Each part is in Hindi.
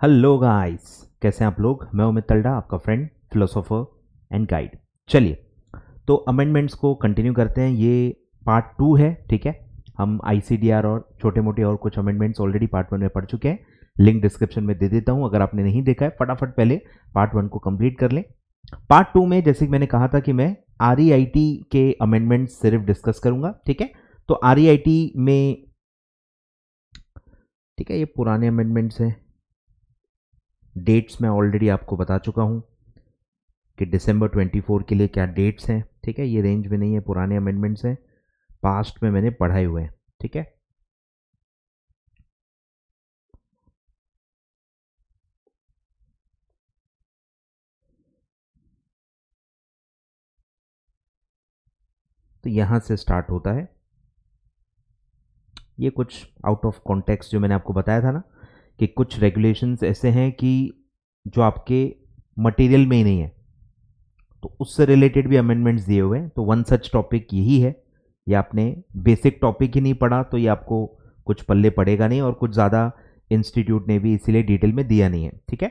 हेलो गाइस, कैसे हैं आप लोग। मैं उमित तलडा, आपका फ्रेंड, फिलोसोफर एंड गाइड। चलिए, तो अमेंडमेंट्स को कंटिन्यू करते हैं। ये पार्ट 2 है, ठीक है। हम आईसीडीआर और छोटे मोटे और कुछ अमेंडमेंट्स ऑलरेडी पार्ट 1 में पढ़ चुके हैं। लिंक डिस्क्रिप्शन में दे देता हूं, अगर आपने नहीं देखा है फटाफट पहले पार्ट 1 को कंप्लीट कर लें। पार्ट 2 में जैसे कि मैंने कहा था कि मैं आरईआईटी के अमेंडमेंट्स सिर्फ डिस्कस करूंगा, ठीक है। तो आरईआईटी में, ठीक है, ये पुराने अमेंडमेंट्स हैं। डेट्स मैं ऑलरेडी आपको बता चुका हूं कि दिसंबर 24 के लिए क्या डेट्स हैं, ठीक है। ये रेंज में नहीं है, पुराने अमेंडमेंट्स हैं, पास्ट में मैंने पढ़ाए हुए हैं, ठीक है। तो यहां से स्टार्ट होता है। ये कुछ आउट ऑफ कॉन्टेक्स्ट जो मैंने आपको बताया था ना, कि कुछ रेगुलेशंस ऐसे हैं कि जो आपके मटेरियल में ही नहीं है, तो उससे रिलेटेड भी अमेंडमेंट्स दिए हुए हैं। तो वन सच टॉपिक यही है। ये आपने बेसिक टॉपिक ही नहीं पढ़ा तो ये आपको कुछ पल्ले पड़ेगा नहीं, और कुछ ज़्यादा इंस्टीट्यूट ने भी इसीलिए डिटेल में दिया नहीं है, ठीक है।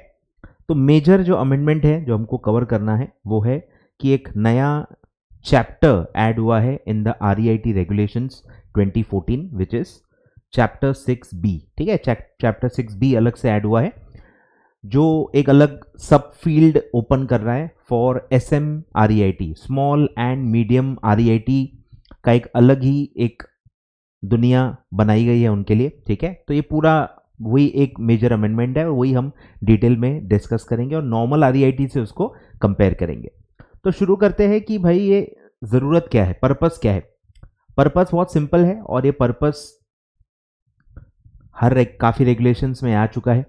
तो मेजर जो अमेंडमेंट है जो हमको कवर करना है वो है कि एक नया चैप्टर ऐड हुआ है in the REIT regulations 2014, which is chapter 6B, ठीक है। चैप्टर 6B अलग से ऐड हुआ है, जो एक अलग सब फील्ड ओपन कर रहा है for SM REIT, small and medium REIT का एक अलग ही एक दुनिया बनाई गई है उनके लिए, ठीक है। तो ये पूरा वही एक मेजर अमेंडमेंट है और वही हम डिटेल में डिस्कस करेंगे और नॉर्मल REIT से उसको कंपेयर करेंगे। तो शुरू करते हैं कि भाई ये ज़रूरत क्या है, पर्पस क्या है। पर्पस बहुत सिंपल है और ये पर्पस हर काफ़ी रेगुलेशंस में आ चुका है।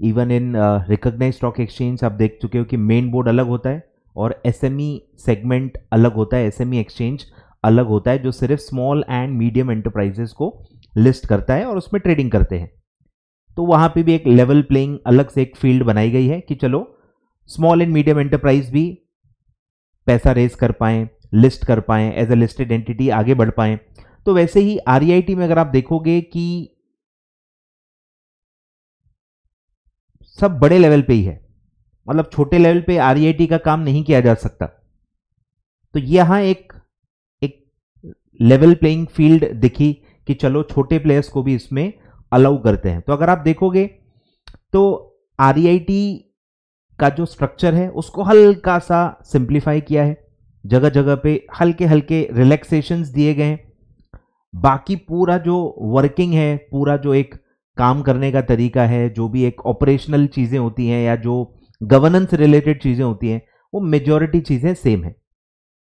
Even in recognised stock exchange आप देख चुके हो कि मेन बोर्ड अलग होता है और SME सेगमेंट अलग होता है, SME एक्सचेंज अलग होता है, जो सिर्फ स्मॉल एंड मीडियम एंटरप्राइजेस को लिस्ट करता है और उसमें ट्रेडिंग करते हैं। तो वहां पे भी एक लेवल प्लेइंग अलग से एक फील्ड बनाई गई है कि चलो स्मॉल एंड मीडियम एंटरप्राइज भी पैसा रेज कर पाएं, लिस्ट कर पाएं, एज ए लिस्टेड एंटिटी आगे बढ़ पाएं। तो वैसे ही REIT में अगर आप देखोगे कि सब बड़े लेवल पे ही है, मतलब छोटे लेवल पे REIT का काम नहीं किया जा सकता। तो यहां एक लेवल प्लेइंग फील्ड दिखी कि चलो छोटे प्लेयर्स को भी इसमें अलाउ करते हैं। तो अगर आप देखोगे तो REIT का जो स्ट्रक्चर है उसको हल्का सा सिंप्लीफाई किया है, जगह जगह पे हल्के हल्के रिलैक्सेशंस दिए गए हैं। बाकी पूरा जो वर्किंग है, पूरा जो एक काम करने का तरीका है, जो भी एक ऑपरेशनल चीजें होती हैं या जो गवर्नेंस रिलेटेड चीजें होती हैं, वो मेजॉरिटी चीजें सेम है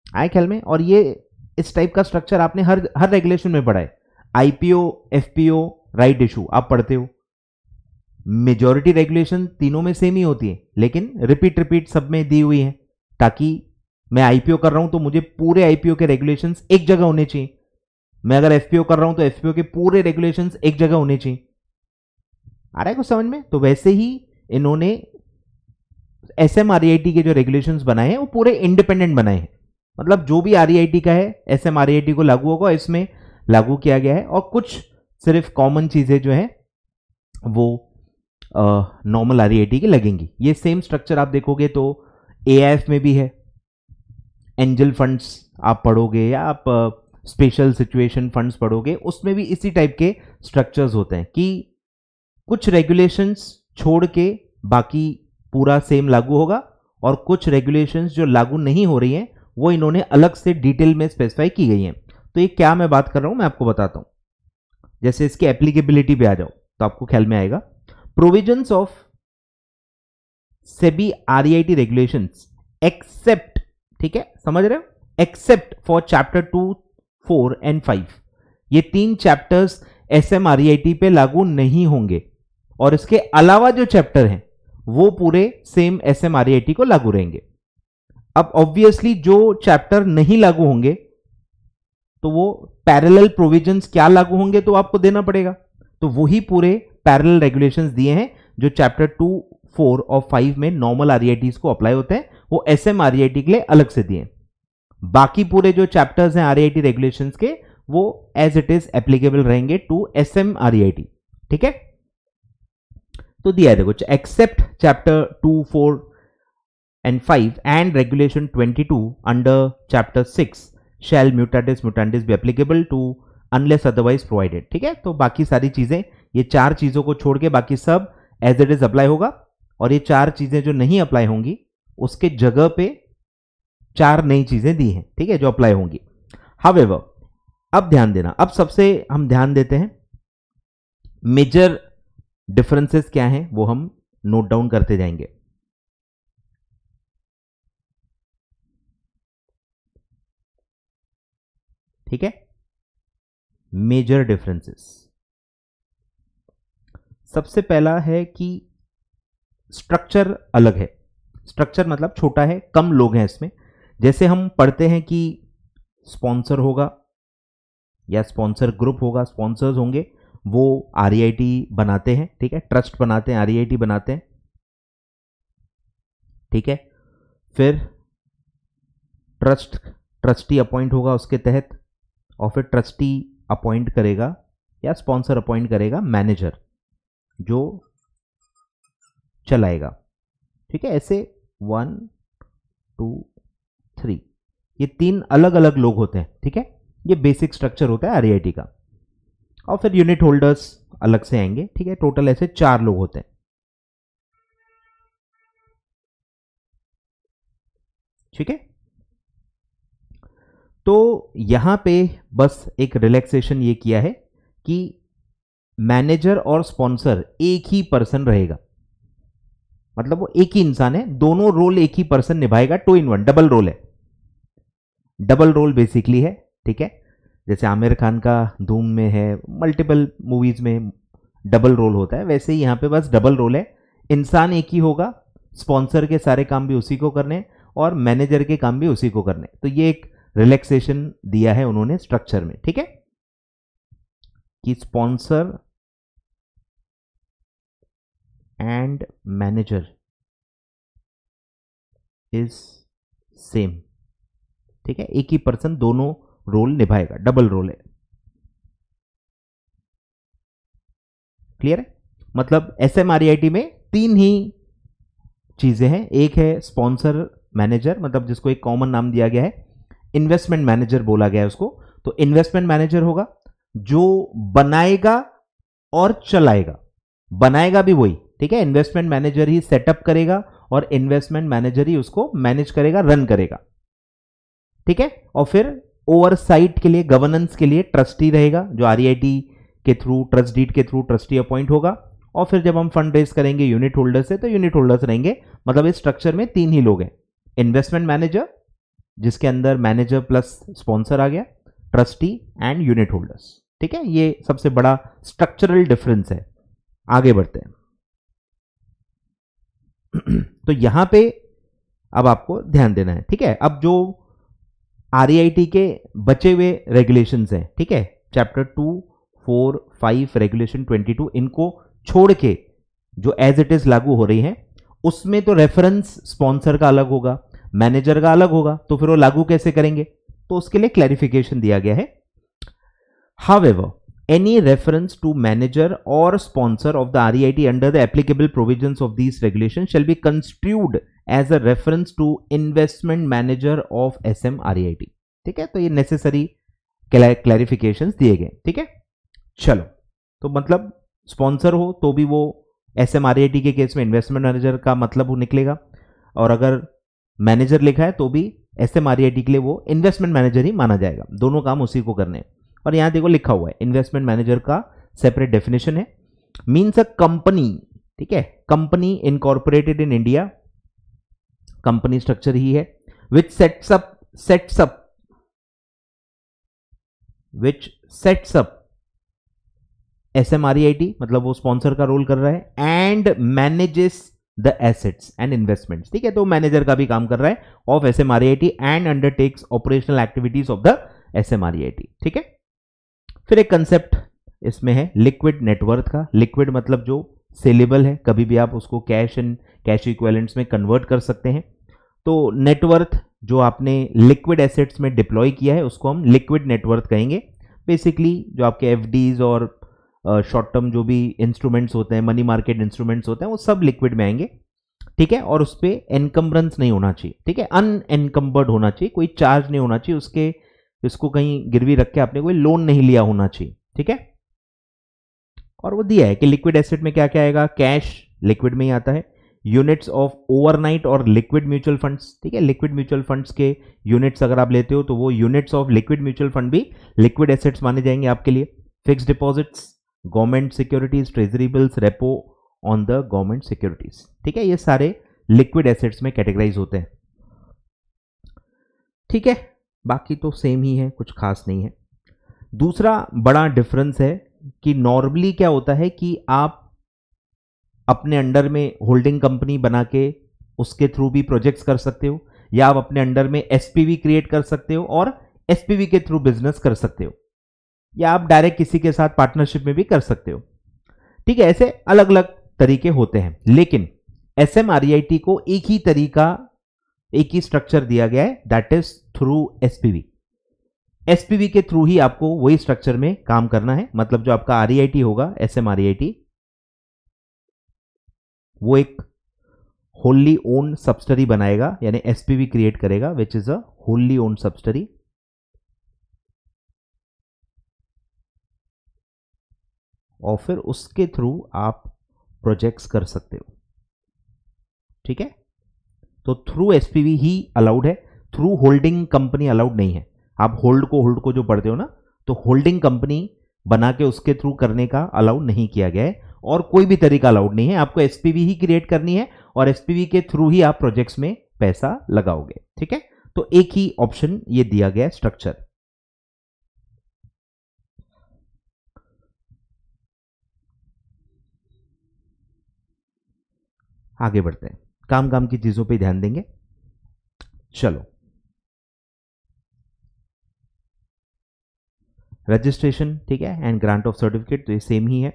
आए ख्याल में। और ये इस टाइप का स्ट्रक्चर आपने हर रेगुलेशन में पढ़ा है। IPO, FPO, राइट इशू आप पढ़ते हो। मेजॉरिटी रेगुलेशन तीनों में सेम ही होती है, लेकिन रिपीट सब में दी हुई है, ताकि मैं IPO कर रहा हूं तो मुझे पूरे IPO के रेगुलेशंस एक जगह होने चाहिए। मैं अगर FPO कर रहा हूं तो FPO के पूरे रेगुलेशंस एक जगह होने चाहिए। आ रहा है कुछ समझ में। तो वैसे ही इन्होंने SM REIT के जो रेगुलेशंस बनाए हैं वो पूरे इंडिपेंडेंट बनाए हैं, मतलब जो भी REIT का है SM REIT को लागू होगा, इसमें लागू किया गया है। और कुछ सिर्फ कॉमन चीजें जो है वो नॉर्मल REIT की लगेंगी। ये सेम स्ट्रक्चर आप देखोगे तो AIF में भी है। एंजल फंड्स आप पढ़ोगे या आप स्पेशल सिचुएशन फंड्स पढ़ोगे, उसमें भी इसी टाइप के स्ट्रक्चर्स होते हैं कि कुछ रेगुलेशंस छोड़ के बाकी पूरा सेम लागू होगा, और कुछ रेगुलेशंस जो लागू नहीं हो रही हैं वो इन्होंने अलग से डिटेल में स्पेसिफाई की गई हैं। तो ये क्या मैं बात कर रहा हूं मैं आपको बताता हूं। जैसे इसकी एप्लीकेबिलिटी पे आ जाओ तो आपको ख्याल में आएगा। Provisions of SEBI REIT regulations except, ठीक है, समझ रहे हो, एक्सेप्ट फॉर चैप्टर 2, 4 एंड 5, ये 3 चैप्टर्स SM REIT पे लागू नहीं होंगे, और इसके अलावा जो चैप्टर हैं वो पूरे सेम SM REIT को लागू रहेंगे। अब ऑब्वियसली जो चैप्टर नहीं लागू होंगे तो वो पैरेलल प्रोविजंस क्या लागू होंगे तो आपको देना पड़ेगा। तो वही पूरे पैरेलल रेगुलेशंस दिए हैं जो चैप्टर 2, 4 और 5 में नॉर्मल REITs को अप्लाई होते हैं, वो SM REIT के लिए अलग से दिए। बाकी पूरे जो चैप्टर्स हैं REIT रेगुलेशंस के वो एज इट इज एप्लीकेबल रहेंगे टू SM REIT, ठीक है। तो दिया है, देखो, accept chapter 2, 4 and 5 and regulation 22 under chapter 6 shall mutatis mutandis be applicable to unless otherwise provided. ठीक है, तो बाकी सारी चीजें, ये 4 चीजों को छोड़ के बाकी सब एज इट इज अप्लाई होगा, और ये 4 चीजें जो नहीं अप्लाई होंगी उसके जगह पे 4 नई चीजें दी हैं, ठीक है, जो अप्लाई होंगी. हाउएवर, अब ध्यान देना, अब सबसे हम ध्यान देते हैं मेजर डिफरेंसेस क्या हैं, वो हम नोट डाउन करते जाएंगे. ठीक है, मेजर डिफरेंसेस. सबसे पहला है कि स्ट्रक्चर अलग है. स्ट्रक्चर मतलब छोटा है, कम लोग हैं इसमें. जैसे हम पढ़ते हैं कि स्पॉन्सर होगा या स्पॉन्सर ग्रुप होगा, स्पॉन्सर्स होंगे, वो आरईआईटी बनाते हैं, ठीक है, ट्रस्ट बनाते हैं, आरईआईटी बनाते हैं, ठीक है. फिर ट्रस्टी अपॉइंट होगा उसके तहत, और फिर ट्रस्टी अपॉइंट करेगा या स्पॉन्सर अपॉइंट करेगा मैनेजर जो चलाएगा. ठीक है, ऐसे 1, 2, 3 ये 3 अलग अलग लोग होते हैं. ठीक है, ये बेसिक स्ट्रक्चर होता है आरईआईटी का. और फिर यूनिट होल्डर्स अलग से आएंगे. ठीक है, टोटल ऐसे 4 लोग होते हैं. ठीक है, तो यहां पे बस एक रिलैक्सेशन ये किया है कि मैनेजर और स्पॉन्सर एक ही पर्सन रहेगा, मतलब वो एक ही इंसान है, दोनों रोल एक ही पर्सन निभाएगा. 2 in 1 डबल रोल है. डबल रोल बेसिकली है. ठीक है, जैसे आमिर खान का धूम में है, मल्टीपल मूवीज में डबल रोल होता है, वैसे ही यहां पे बस डबल रोल है. इंसान एक ही होगा, स्पॉन्सर के सारे काम भी उसी को करने और मैनेजर के काम भी उसी को करने. तो ये एक रिलैक्सेशन दिया है उन्होंने स्ट्रक्चर में. ठीक है, कि sponsor and manager is same. ठीक है, एक ही पर्सन दोनों रोल निभाएगा, डबल रोल है. क्लियर है, मतलब एसएमआरईआईटी में 3 ही चीजें हैं. एक है स्पॉन्सर मैनेजर, मतलब जिसको एक कॉमन नाम दिया गया है, इन्वेस्टमेंट मैनेजर बोला गया है उसको. तो इन्वेस्टमेंट मैनेजर होगा जो बनाएगा और चलाएगा. बनाएगा भी वही, ठीक है, इन्वेस्टमेंट मैनेजर ही सेटअप करेगा और इन्वेस्टमेंट मैनेजर ही उसको मैनेज करेगा, रन करेगा. ठीक है, और फिर ओवरसाइट के लिए, गवर्नेंस के लिए ट्रस्टी रहेगा, जो आरईआईटी के थ्रू, ट्रस्ट डीड के थ्रू ट्रस्टी अपॉइंट होगा. और फिर जब हम फंड रेज करेंगे यूनिट होल्डर से, तो यूनिट होल्डर्स रहेंगे. मतलब इस स्ट्रक्चर में 3 ही लोग हैं, इन्वेस्टमेंट मैनेजर जिसके अंदर मैनेजर प्लस स्पॉन्सर आ गया, ट्रस्टी एंड यूनिट होल्डर्स. ठीक है, ये सबसे बड़ा स्ट्रक्चरल डिफरेंस है. आगे बढ़ते हैं. तो यहां पे अब आपको ध्यान देना है. ठीक है, अब जो आरईआईटी के बचे हुए रेगुलेशंस हैं, ठीक है, चैप्टर 2, 4, 5, रेगुलेशन 22, इनको छोड़ के जो एज इट इज लागू हो रही हैं, उसमें तो रेफरेंस स्पॉन्सर का अलग होगा, मैनेजर का अलग होगा. तो फिर वो लागू कैसे करेंगे, तो उसके लिए क्लैरिफिकेशन दिया गया है. However, any reference to manager or sponsor of the REIT under the applicable provisions of these regulations shall be construed as a reference to investment manager of SM REIT. ठीक है, तो ये नेसेसरी क्लैरिफिकेशंस दिए गए. ठीक है, चलो, तो मतलब स्पॉन्सर हो तो भी वो SM REIT के केस में इन्वेस्टमेंट मैनेजर का मतलब वो निकलेगा, और अगर मैनेजर लिखा है तो भी SM REIT के लिए वो इन्वेस्टमेंट मैनेजर ही माना जाएगा. दोनों काम उसी को करने हैं. और यहां देखो लिखा हुआ है, इन्वेस्टमेंट मैनेजर का सेपरेट डेफिनेशन है, मीन्स अ कंपनी. ठीक है, company incorporated in India, company structure ही है, विच सेट्स अप SMREIT, मतलब वो स्पॉन्सर का रोल कर रहा है, and manages the assets and investments. ठीक है, तो मैनेजर का भी काम कर रहा है of SMREIT and undertakes operational activities of the SMREIT. ठीक है, फिर एक कंसेप्ट इसमें है लिक्विड नेटवर्थ का. लिक्विड मतलब जो सेलेबल है, कभी भी आप उसको कैश एंड कैश इक्विवेलेंट्स में कन्वर्ट कर सकते हैं. तो नेटवर्थ जो आपने लिक्विड एसेट्स में डिप्लॉय किया है उसको हम लिक्विड नेटवर्थ कहेंगे. बेसिकली जो आपके एफडीज और शॉर्ट टर्म जो भी इंस्ट्रूमेंट्स होते हैं, मनी मार्केट इंस्ट्रूमेंट्स होते हैं, वो सब लिक्विड में आएंगे, ठीक है। और उस पर एनकम्बरेंस नहीं होना चाहिए, ठीक है, अनएनकम्बर्ड होना चाहिए, कोई चार्ज नहीं होना चाहिए उसके, इसको कहीं गिरवी रख के आपने कोई लोन नहीं लिया होना चाहिए, ठीक है। और वो दिया है कि लिक्विड एसेट में क्या क्या आएगा, कैश लिक्विड में ही आता है, यूनिट्स ऑफ ओवरनाइट और लिक्विड म्यूचुअल फंड्स, ठीक है। लिक्विड म्यूचुअल फंड्स के यूनिट्स अगर आप लेते हो तो वो units of liquid mutual fund भी लिक्विड एसेट्स माने जाएंगे आपके लिए। Fixed deposits, government securities, treasury bills, repo on the government securities, ठीक है, ये सारे लिक्विड एसेट्स में कैटेगराइज होते हैं, ठीक है। बाकी तो सेम ही है, कुछ खास नहीं है। दूसरा बड़ा डिफरेंस है कि नॉर्मली क्या होता है कि आप अपने अंडर में होल्डिंग कंपनी बना के उसके थ्रू भी प्रोजेक्ट्स कर सकते हो, या आप अपने अंडर में एसपीवी क्रिएट कर सकते हो और एसपीवी के थ्रू बिजनेस कर सकते हो, या आप डायरेक्ट किसी के साथ पार्टनरशिप में भी कर सकते हो, ठीक है। ऐसे अलग अलग तरीके होते हैं, लेकिन एसएमआरईआईटी को एक ही तरीका, एक ही स्ट्रक्चर दिया गया है, that is through SPV. SPV के थ्रू ही आपको वही स्ट्रक्चर में काम करना है। मतलब जो आपका आरईआईटी होगा, एसएमआरईआईटी, वो एक होली ओन सब्सिडरी बनाएगा, यानी एसपीवी क्रिएट करेगा, विच is a Holi own subsidiary, और फिर उसके थ्रू आप प्रोजेक्ट्स कर सकते हो, ठीक है। तो थ्रू एसपीवी ही अलाउड है, थ्रू होल्डिंग कंपनी अलाउड नहीं है। आप होल्ड को जो पढ़ते हो ना, तो होल्डिंग कंपनी बना के उसके थ्रू करने का अलाउड नहीं किया गया है, और कोई भी तरीका अलाउड नहीं है। आपको एसपीवी ही क्रिएट करनी है और एसपीवी के थ्रू ही आप प्रोजेक्ट्स में पैसा लगाओगे, ठीक है। तो एक ही ऑप्शन ये दिया गया स्ट्रक्चर। आगे बढ़ते हैं, काम की चीजों पे ध्यान देंगे। चलो, रजिस्ट्रेशन, ठीक है, एंड ग्रांट ऑफ सर्टिफिकेट, तो ये सेम ही है।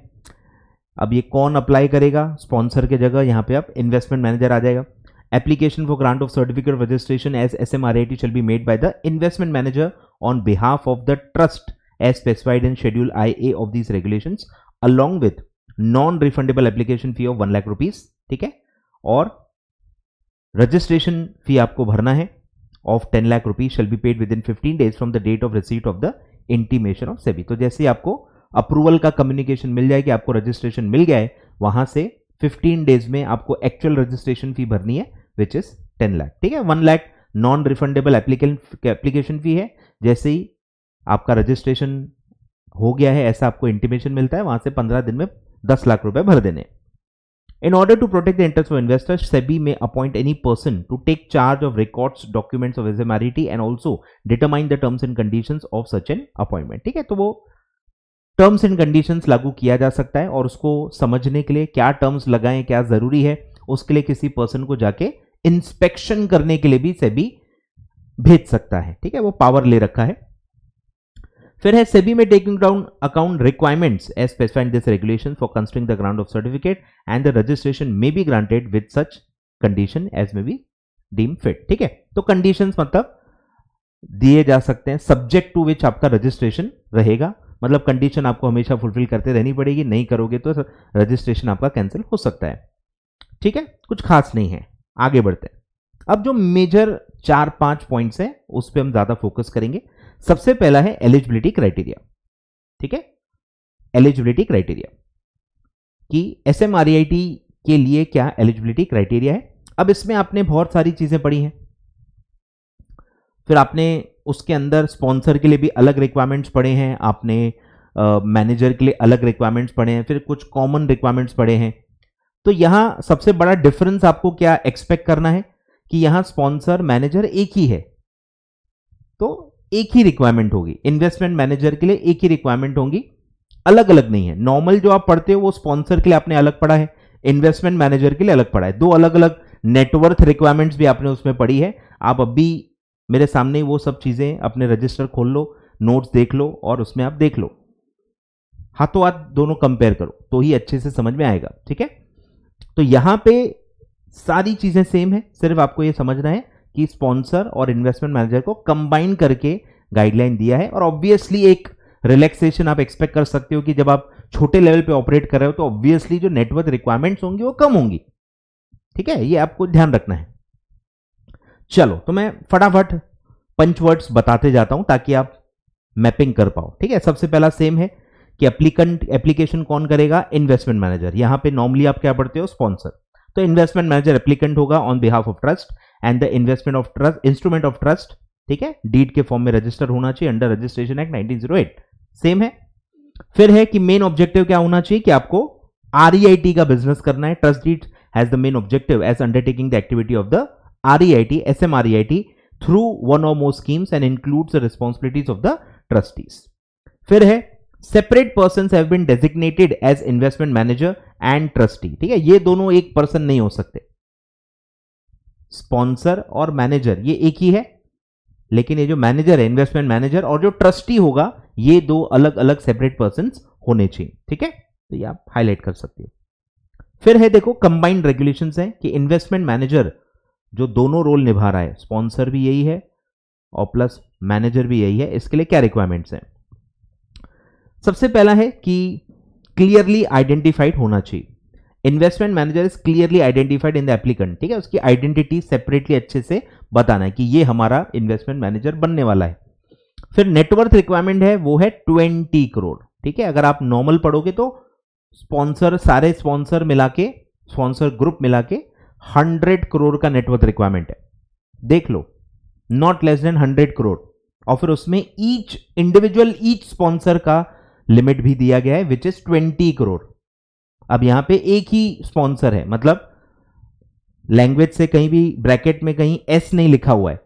अब ये कौन अप्लाई करेगा स्पॉन्सर के जगह, यहां पे आप इन्वेस्टमेंट मैनेजर आ जाएगा। Application for grant of certificate of registration as SMREIT shall be made by the investment manager on behalf of the trust as specified in schedule IA of these regulations along with non refundable application fee of 1 lakh rupees, ठीक है। और रजिस्ट्रेशन फी आपको भरना है of 10 lakh rupees shall be paid within 15 days from the date of receipt of the intimation of SEBI. तो जैसे आपको अप्रूवल का कम्युनिकेशन मिल जाए कि आपको रजिस्ट्रेशन मिल गया है, वहां से 15 डेज में आपको एक्चुअल रजिस्ट्रेशन फी भरनी है, विच इज 10 लाख, ठीक है। 1 लाख नॉन रिफंडेबल एप्लीकेशन फी है। जैसे ही आपका रजिस्ट्रेशन हो गया है, ऐसा आपको इंटीमेशन मिलता है, वहां से 15 दिन में 10 लाख रुपए भर देने। In order to protect the interests of investors, SEBI may appoint any person to take charge of records, documents of SMRET and also determine the terms and conditions of such an appointment, ठीक है। तो वो टर्म्स एंड कंडीशंस लागू किया जा सकता है, और उसको समझने के लिए क्या टर्म्स लगाएं, क्या जरूरी है, उसके लिए किसी पर्सन को जाके इंस्पेक्शन करने के लिए भी सेबी भेज सकता है, ठीक है, वो पावर ले रखा है। फिर है सेबी में taking down account requirements as specified this regulation for constructing the grant of certificate and the registration may be granted with such condition as may be deem fit, ठीक है। तो कंडीशंस मतलब दिए जा सकते हैं, सब्जेक्ट टू विच आपका रजिस्ट्रेशन रहेगा। मतलब कंडीशन आपको हमेशा फुलफिल करते रहनी पड़ेगी, नहीं करोगे तो रजिस्ट्रेशन आपका कैंसिल हो सकता है, ठीक है। कुछ खास नहीं है। आगे बढ़ते हैं। अब जो मेजर 4-5 पॉइंट्स हैं उस पर हम ज्यादा फोकस करेंगे। सबसे पहला है एलिजिबिलिटी क्राइटेरिया, ठीक है। एलिजिबिलिटी क्राइटेरिया कि एसएमआरईआईटी के लिए क्या एलिजिबिलिटी क्राइटेरिया है। अब इसमें आपने बहुत सारी चीजें पढ़ी हैं, फिर आपने उसके अंदर स्पॉन्सर के लिए भी अलग रिक्वायरमेंट्स पढ़े हैं, आपने मैनेजर के लिए अलग रिक्वायरमेंट्स पढ़े हैं, फिर कुछ कॉमन रिक्वायरमेंट्स पढ़े हैं। तो यहां सबसे बड़ा डिफरेंस आपको क्या एक्सपेक्ट करना है कि यहां स्पॉन्सर मैनेजर एक ही है, तो एक ही रिक्वायरमेंट होगी। इन्वेस्टमेंट मैनेजर के लिए एक ही रिक्वायरमेंट होगी, अलग अलग नहीं है। नॉर्मल जो आप पढ़ते हो वो स्पॉन्सर के लिए आपने अलग पढ़ा है, इन्वेस्टमेंट मैनेजर के लिए अलग पढ़ा है। दो अलग अलग नेटवर्थ रिक्वायरमेंट्स भी आपने उसमें पढ़ी है। आप अभी मेरे सामने वो सब चीजें अपने रजिस्टर खोल लो, नोट्स देख लो और उसमें आप देख लो, हाथों हाथ दोनों कंपेयर करो तो ही अच्छे से समझ में आएगा, ठीक है। तो यहां पे सारी चीजें सेम है, सिर्फ आपको ये समझना है कि स्पॉन्सर और इन्वेस्टमेंट मैनेजर को कंबाइन करके गाइडलाइन दिया है। और ऑब्वियसली एक रिलैक्सेशन आप एक्सपेक्ट कर सकते हो कि जब आप छोटे लेवल पे ऑपरेट कर रहे हो तो ऑब्वियसली जो नेटवर्थ रिक्वायरमेंट्स होंगी वो कम होंगी। ठीक है, ये आपको ध्यान रखना है। चलो तो मैं फटाफट पंच वर्ड्स बताते जाता हूं ताकि आप मैपिंग कर पाओ। ठीक है, सबसे पहला सेम है कि एप्लीकेशन कौन करेगा, इन्वेस्टमेंट मैनेजर। यहां पे नॉर्मली आप क्या पढ़ते हो, स्पॉन्सर। तो इन्वेस्टमेंट मैनेजर एप्लीकेंट होगा on behalf of trust and the investment of trust instrument of trust. ठीक है, डीड के फॉर्म में रजिस्टर होना चाहिए अंडर रजिस्ट्रेशन एक्ट 1908। सेम है। फिर है कि मेन ऑब्जेक्टिव क्या होना चाहिए कि आपको आरईआईटी का बिजनेस करना है। Trust deed has the main objective as undertaking the activity of the REIT SMREIT through one or more schemes and includes the responsibilities of the trustees. फिर है separate persons have been designated as investment manager and trustee. ठीक है, ये दोनों एक पर्सन नहीं हो सकते। स्पॉन्सर और मैनेजर ये एक ही है, लेकिन ये जो मैनेजर है इन्वेस्टमेंट मैनेजर और जो ट्रस्टी होगा ये दो अलग अलग सेपरेट पर्सन्स होने चाहिए। ठीक है, तो ये आप हाईलाइट कर सकते हो। फिर है देखो कंबाइंड रेगुलेशंस है कि इन्वेस्टमेंट मैनेजर जो दोनों रोल निभा रहा है, स्पॉन्सर भी यही है और प्लस मैनेजर भी यही है, इसके लिए क्या रिक्वायरमेंट्स हैं। सबसे पहला है कि क्लियरली आइडेंटिफाइड होना चाहिए। Investment manager is clearly identified in the applicant. ठीक है, उसकी आइडेंटिटी सेपरेटली अच्छे से बताना है कि ये हमारा इन्वेस्टमेंट मैनेजर बनने वाला है। फिर नेटवर्थ रिक्वायरमेंट है वो है 20 करोड़। ठीक है, अगर आप नॉर्मल पढ़ोगे तो स्पॉन्सर सारे स्पॉन्सर मिला के स्पॉन्सर ग्रुप मिला के 100 करोड़ का नेटवर्थ रिक्वायरमेंट है। देख लो, नॉट लेस देन 100 करोड़। और फिर उसमें ईच इंडिविजुअल ईच स्पॉन्सर का लिमिट भी दिया गया है विच इज 20 करोड़। अब यहां पे एक ही स्पॉन्सर है, मतलब लैंग्वेज से कहीं भी ब्रैकेट में कहीं एस नहीं लिखा हुआ है,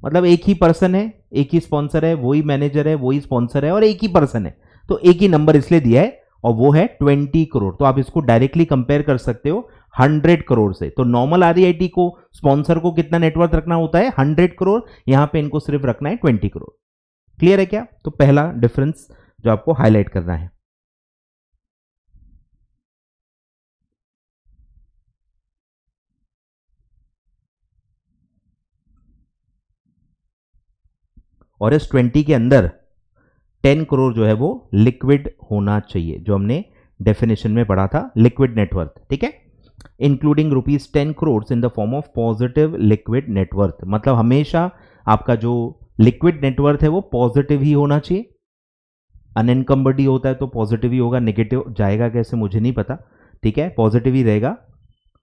मतलब एक ही पर्सन है, एक ही स्पॉन्सर है, वही मैनेजर है, वही स्पॉन्सर है और एक ही पर्सन है, तो एक ही नंबर इसलिए दिया है और वो है 20 करोड़। तो आप इसको डायरेक्टली कंपेयर कर सकते हो 100 करोड़ से। तो नॉर्मल आरईआईटी को स्पॉन्सर को कितना नेटवर्थ रखना होता है 100 करोड़, यहां पे इनको सिर्फ रखना है 20 करोड़। क्लियर है क्या? तो पहला डिफरेंस जो आपको हाईलाइट करना है। और इस 20 के अंदर 10 करोड़ जो है वो लिक्विड होना चाहिए, जो हमने डेफिनेशन में पढ़ा था, लिक्विड नेटवर्थ। ठीक है, including ₹10 crore in the form of positive liquid net worth. मतलब हमेशा आपका जो लिक्विड नेटवर्थ है वो पॉजिटिव ही होना चाहिए। अनएनकम्बर्ड ही होता है तो पॉजिटिव ही होगा, नेगेटिव जाएगा कैसे मुझे नहीं पता। ठीक है, पॉजिटिव ही रहेगा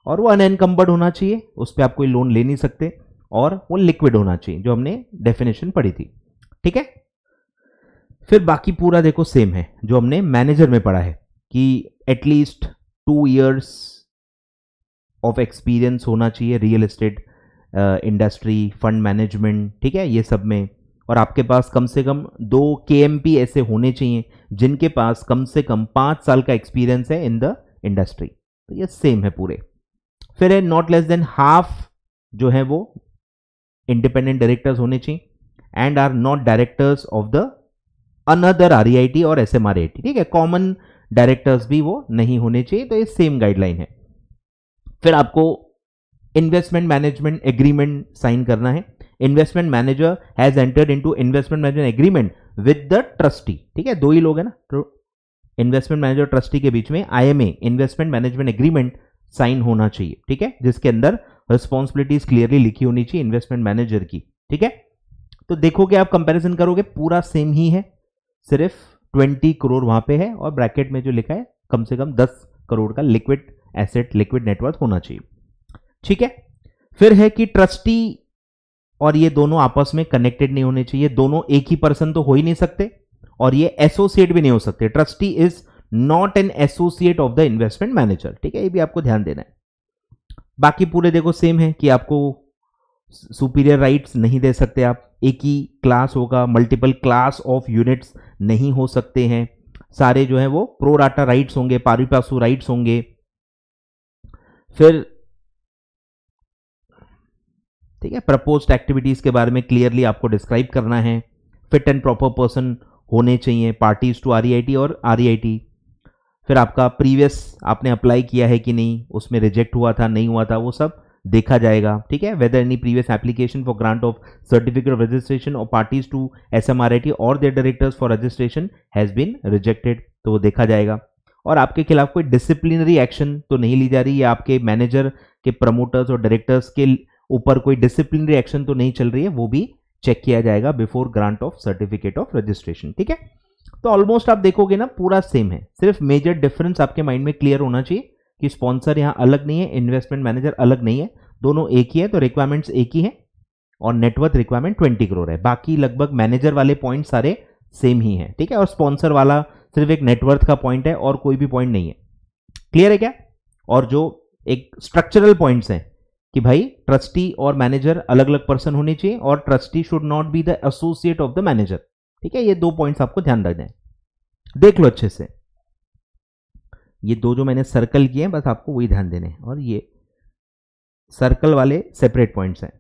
और वो अनएनकम्बर्ड होना चाहिए, उस पर आप कोई लोन ले नहीं सकते, और वो लिक्विड होना चाहिए, जो हमने डेफिनेशन पढ़ी थी। ठीक है, फिर बाकी पूरा देखो सेम है जो हमने मैनेजर में पढ़ा है कि एटलीस्ट 2 years ऑफ एक्सपीरियंस होना चाहिए real estate industry, fund management. ठीक है, ये सब में, और आपके पास कम से कम 2 KMP ऐसे होने चाहिए जिनके पास कम से कम 5 साल का एक्सपीरियंस है इन द इंडस्ट्री। तो ये सेम है पूरे। फिर है नॉट लेस देन हाफ जो है वो इंडिपेंडेंट डायरेक्टर्स होने चाहिए and are not directors of the another REIT और एसएमआरईआईटी। ठीक है, कॉमन डायरेक्टर्स भी वो नहीं होने चाहिए। तो ये सेम गाइडलाइन है। फिर आपको इन्वेस्टमेंट मैनेजमेंट एग्रीमेंट साइन करना है। Investment manager has entered into investment management agreement with the trustee. ठीक है, 2 ही लोग हैं ना, तो इन्वेस्टमेंट मैनेजर ट्रस्टी के बीच में IMA investment management agreement sign होना चाहिए। ठीक है, जिसके अंदर रिस्पॉन्सिबिलिटीज क्लियरली लिखी होनी चाहिए इन्वेस्टमेंट मैनेजर की। ठीक है, तो देखोगे आप कंपैरिजन करोगे पूरा सेम ही है, सिर्फ 20 करोड़ वहां पे है और ब्रैकेट में जो लिखा है कम से कम 10 करोड़ का लिक्विड एसेट, लिक्विड नेटवर्थ होना चाहिए। ठीक है, फिर है कि ट्रस्टी और ये दोनों आपस में कनेक्टेड नहीं होने चाहिए, दोनों एक ही पर्सन तो हो ही नहीं सकते, और ये एसोसिएट भी नहीं हो सकते। Trustee is not an associate of the investment manager. ठीक है, ये भी आपको ध्यान देना है। बाकी पूरे देखो सेम है कि आपको सुपीरियर राइट्स नहीं दे सकते आप, एक ही क्लास होगा, मल्टीपल क्लास ऑफ यूनिट्स नहीं हो सकते हैं, सारे जो है वो प्रो राटा राइट्स होंगे, पारी पासु राइट्स होंगे। फिर ठीक है, प्रपोज्ड एक्टिविटीज के बारे में क्लियरली आपको डिस्क्राइब करना है। फिट एंड प्रॉपर पर्सन होने चाहिए, पार्टीज टू आरईआईटी और आरईआईटी। फिर आपका प्रीवियस आपने अप्लाई किया है कि नहीं, उसमें रिजेक्ट हुआ था नहीं हुआ था, वो सब देखा जाएगा, ठीक है। Whether any previous application for grant of certificate of registration और पार्टीज टू SMRIT और their directors for registration has been rejected, तो वो देखा जाएगा। और आपके खिलाफ कोई डिसिप्लिनरी एक्शन तो नहीं ली जा रही, या आपके मैनेजर के प्रमोटर्स और डायरेक्टर्स के ऊपर कोई डिसिप्लिनरी एक्शन तो नहीं चल रही है, वो भी चेक किया जाएगा before grant of certificate of registration, ठीक है। तो ऑलमोस्ट आप देखोगे ना पूरा सेम है, सिर्फ मेजर डिफरेंस आपके माइंड में क्लियर होना चाहिए कि स्पॉन्सर यहां अलग नहीं है, इन्वेस्टमेंट मैनेजर अलग नहीं है, दोनों एक ही है, तो रिक्वायरमेंट्स एक ही है और नेटवर्थ रिक्वायरमेंट 20 करोड़ है। बाकी लगभग मैनेजर वाले पॉइंट सारे सेम ही है, ठीक है। और स्पॉन्सर वाला सिर्फ एक नेटवर्थ का पॉइंट है और कोई भी पॉइंट नहीं है। क्लियर है क्या? और जो एक स्ट्रक्चरल पॉइंट्स हैं कि भाई ट्रस्टी और मैनेजर अलग अलग पर्सन होने चाहिए और trustee should not be the associate of the manager, ठीक है। ये 2 पॉइंट्स आपको ध्यान रखना है, देख लो अच्छे से। ये 2 जो मैंने सर्कल किए हैं बस आपको वही ध्यान देने हैं, और ये सर्कल वाले सेपरेट पॉइंट्स हैं।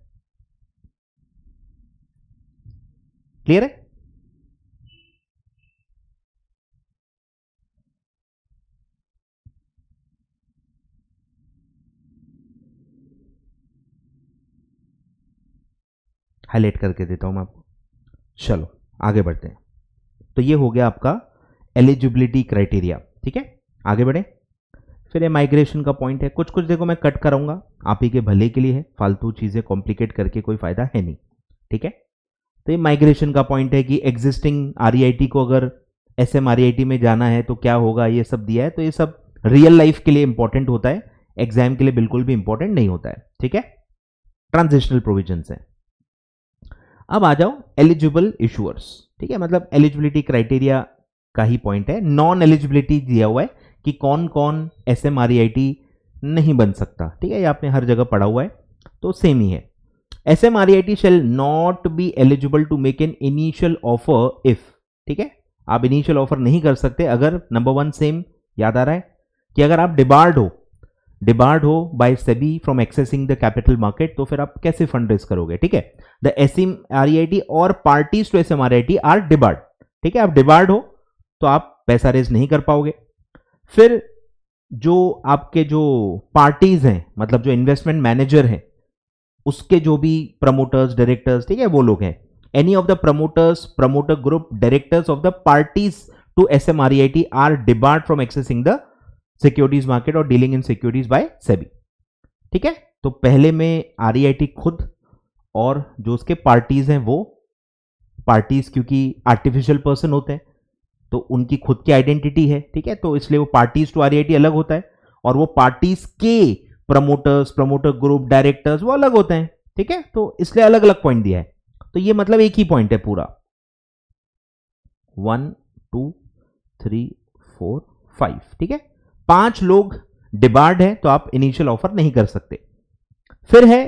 क्लियर है? हाईलाइट करके देता हूं मैं आपको। चलो आगे बढ़ते हैं। तो ये हो गया आपका एलिजिबिलिटी क्राइटेरिया, ठीक है। आगे बढ़े। फिर ये माइग्रेशन का पॉइंट है, कुछ कुछ देखो मैं कट कराऊंगा, आप ही के भले के लिए है, फालतू चीजें कॉम्प्लिकेट करके कोई फायदा है नहीं, ठीक है। तो ये माइग्रेशन का पॉइंट है कि एग्जिस्टिंग REIT को अगर SMREIT में जाना है तो क्या होगा, ये सब दिया है। तो ये सब रियल लाइफ के लिए इंपॉर्टेंट होता है, एग्जाम के लिए बिल्कुल भी इंपॉर्टेंट नहीं होता है, ठीक है। ट्रांजिशनल प्रोविजंस है। अब आ जाओ एलिजिबल इशूअर्स, ठीक है। मतलब एलिजिबिलिटी क्राइटेरिया का ही पॉइंट है। नॉन एलिजिबिलिटी दिया हुआ है कि कौन कौन SMREIT नहीं बन सकता, ठीक है। ये आपने हर जगह पढ़ा हुआ है, तो सेम ही है। SMREIT shall not be eligible to make an initial offer if, ठीक है। आप इनिशियल ऑफर नहीं कर सकते अगर नंबर 1 सेम याद आ रहा है कि अगर आप डिबार्ड हो by SEBI from accessing the capital market, तो फिर आप कैसे फंड रेज करोगे, ठीक है। द SMREIT और parties to SMREIT are debarred, ठीक है। आप डिबार्ड हो तो आप पैसा रेज नहीं कर पाओगे। फिर जो आपके जो पार्टीज हैं, मतलब जो इन्वेस्टमेंट मैनेजर हैं, उसके जो भी प्रमोटर्स डायरेक्टर्स, ठीक है, वो लोग हैं। Any of the promoters, promoter group, directors of the parties to SMREIT are debarred from accessing the securities market or dealing in securities by SEBI, ठीक है। तो पहले में REIT खुद और जो उसके पार्टीज हैं, वो पार्टीज क्योंकि आर्टिफिशियल पर्सन होते हैं तो उनकी खुद की आइडेंटिटी है, ठीक है। तो इसलिए वो पार्टीज टू REIT अलग होता है और वो पार्टीज के प्रमोटर्स, प्रमोटर ग्रुप, डायरेक्टर्स वो अलग होते हैं, ठीक है। तो इसलिए अलग अलग पॉइंट दिया है। तो ये मतलब एक ही पॉइंट है पूरा। 1 2 3 4 5, ठीक है। 5 लोग डिबार्ड है तो आप इनिशियल ऑफर नहीं कर सकते। फिर है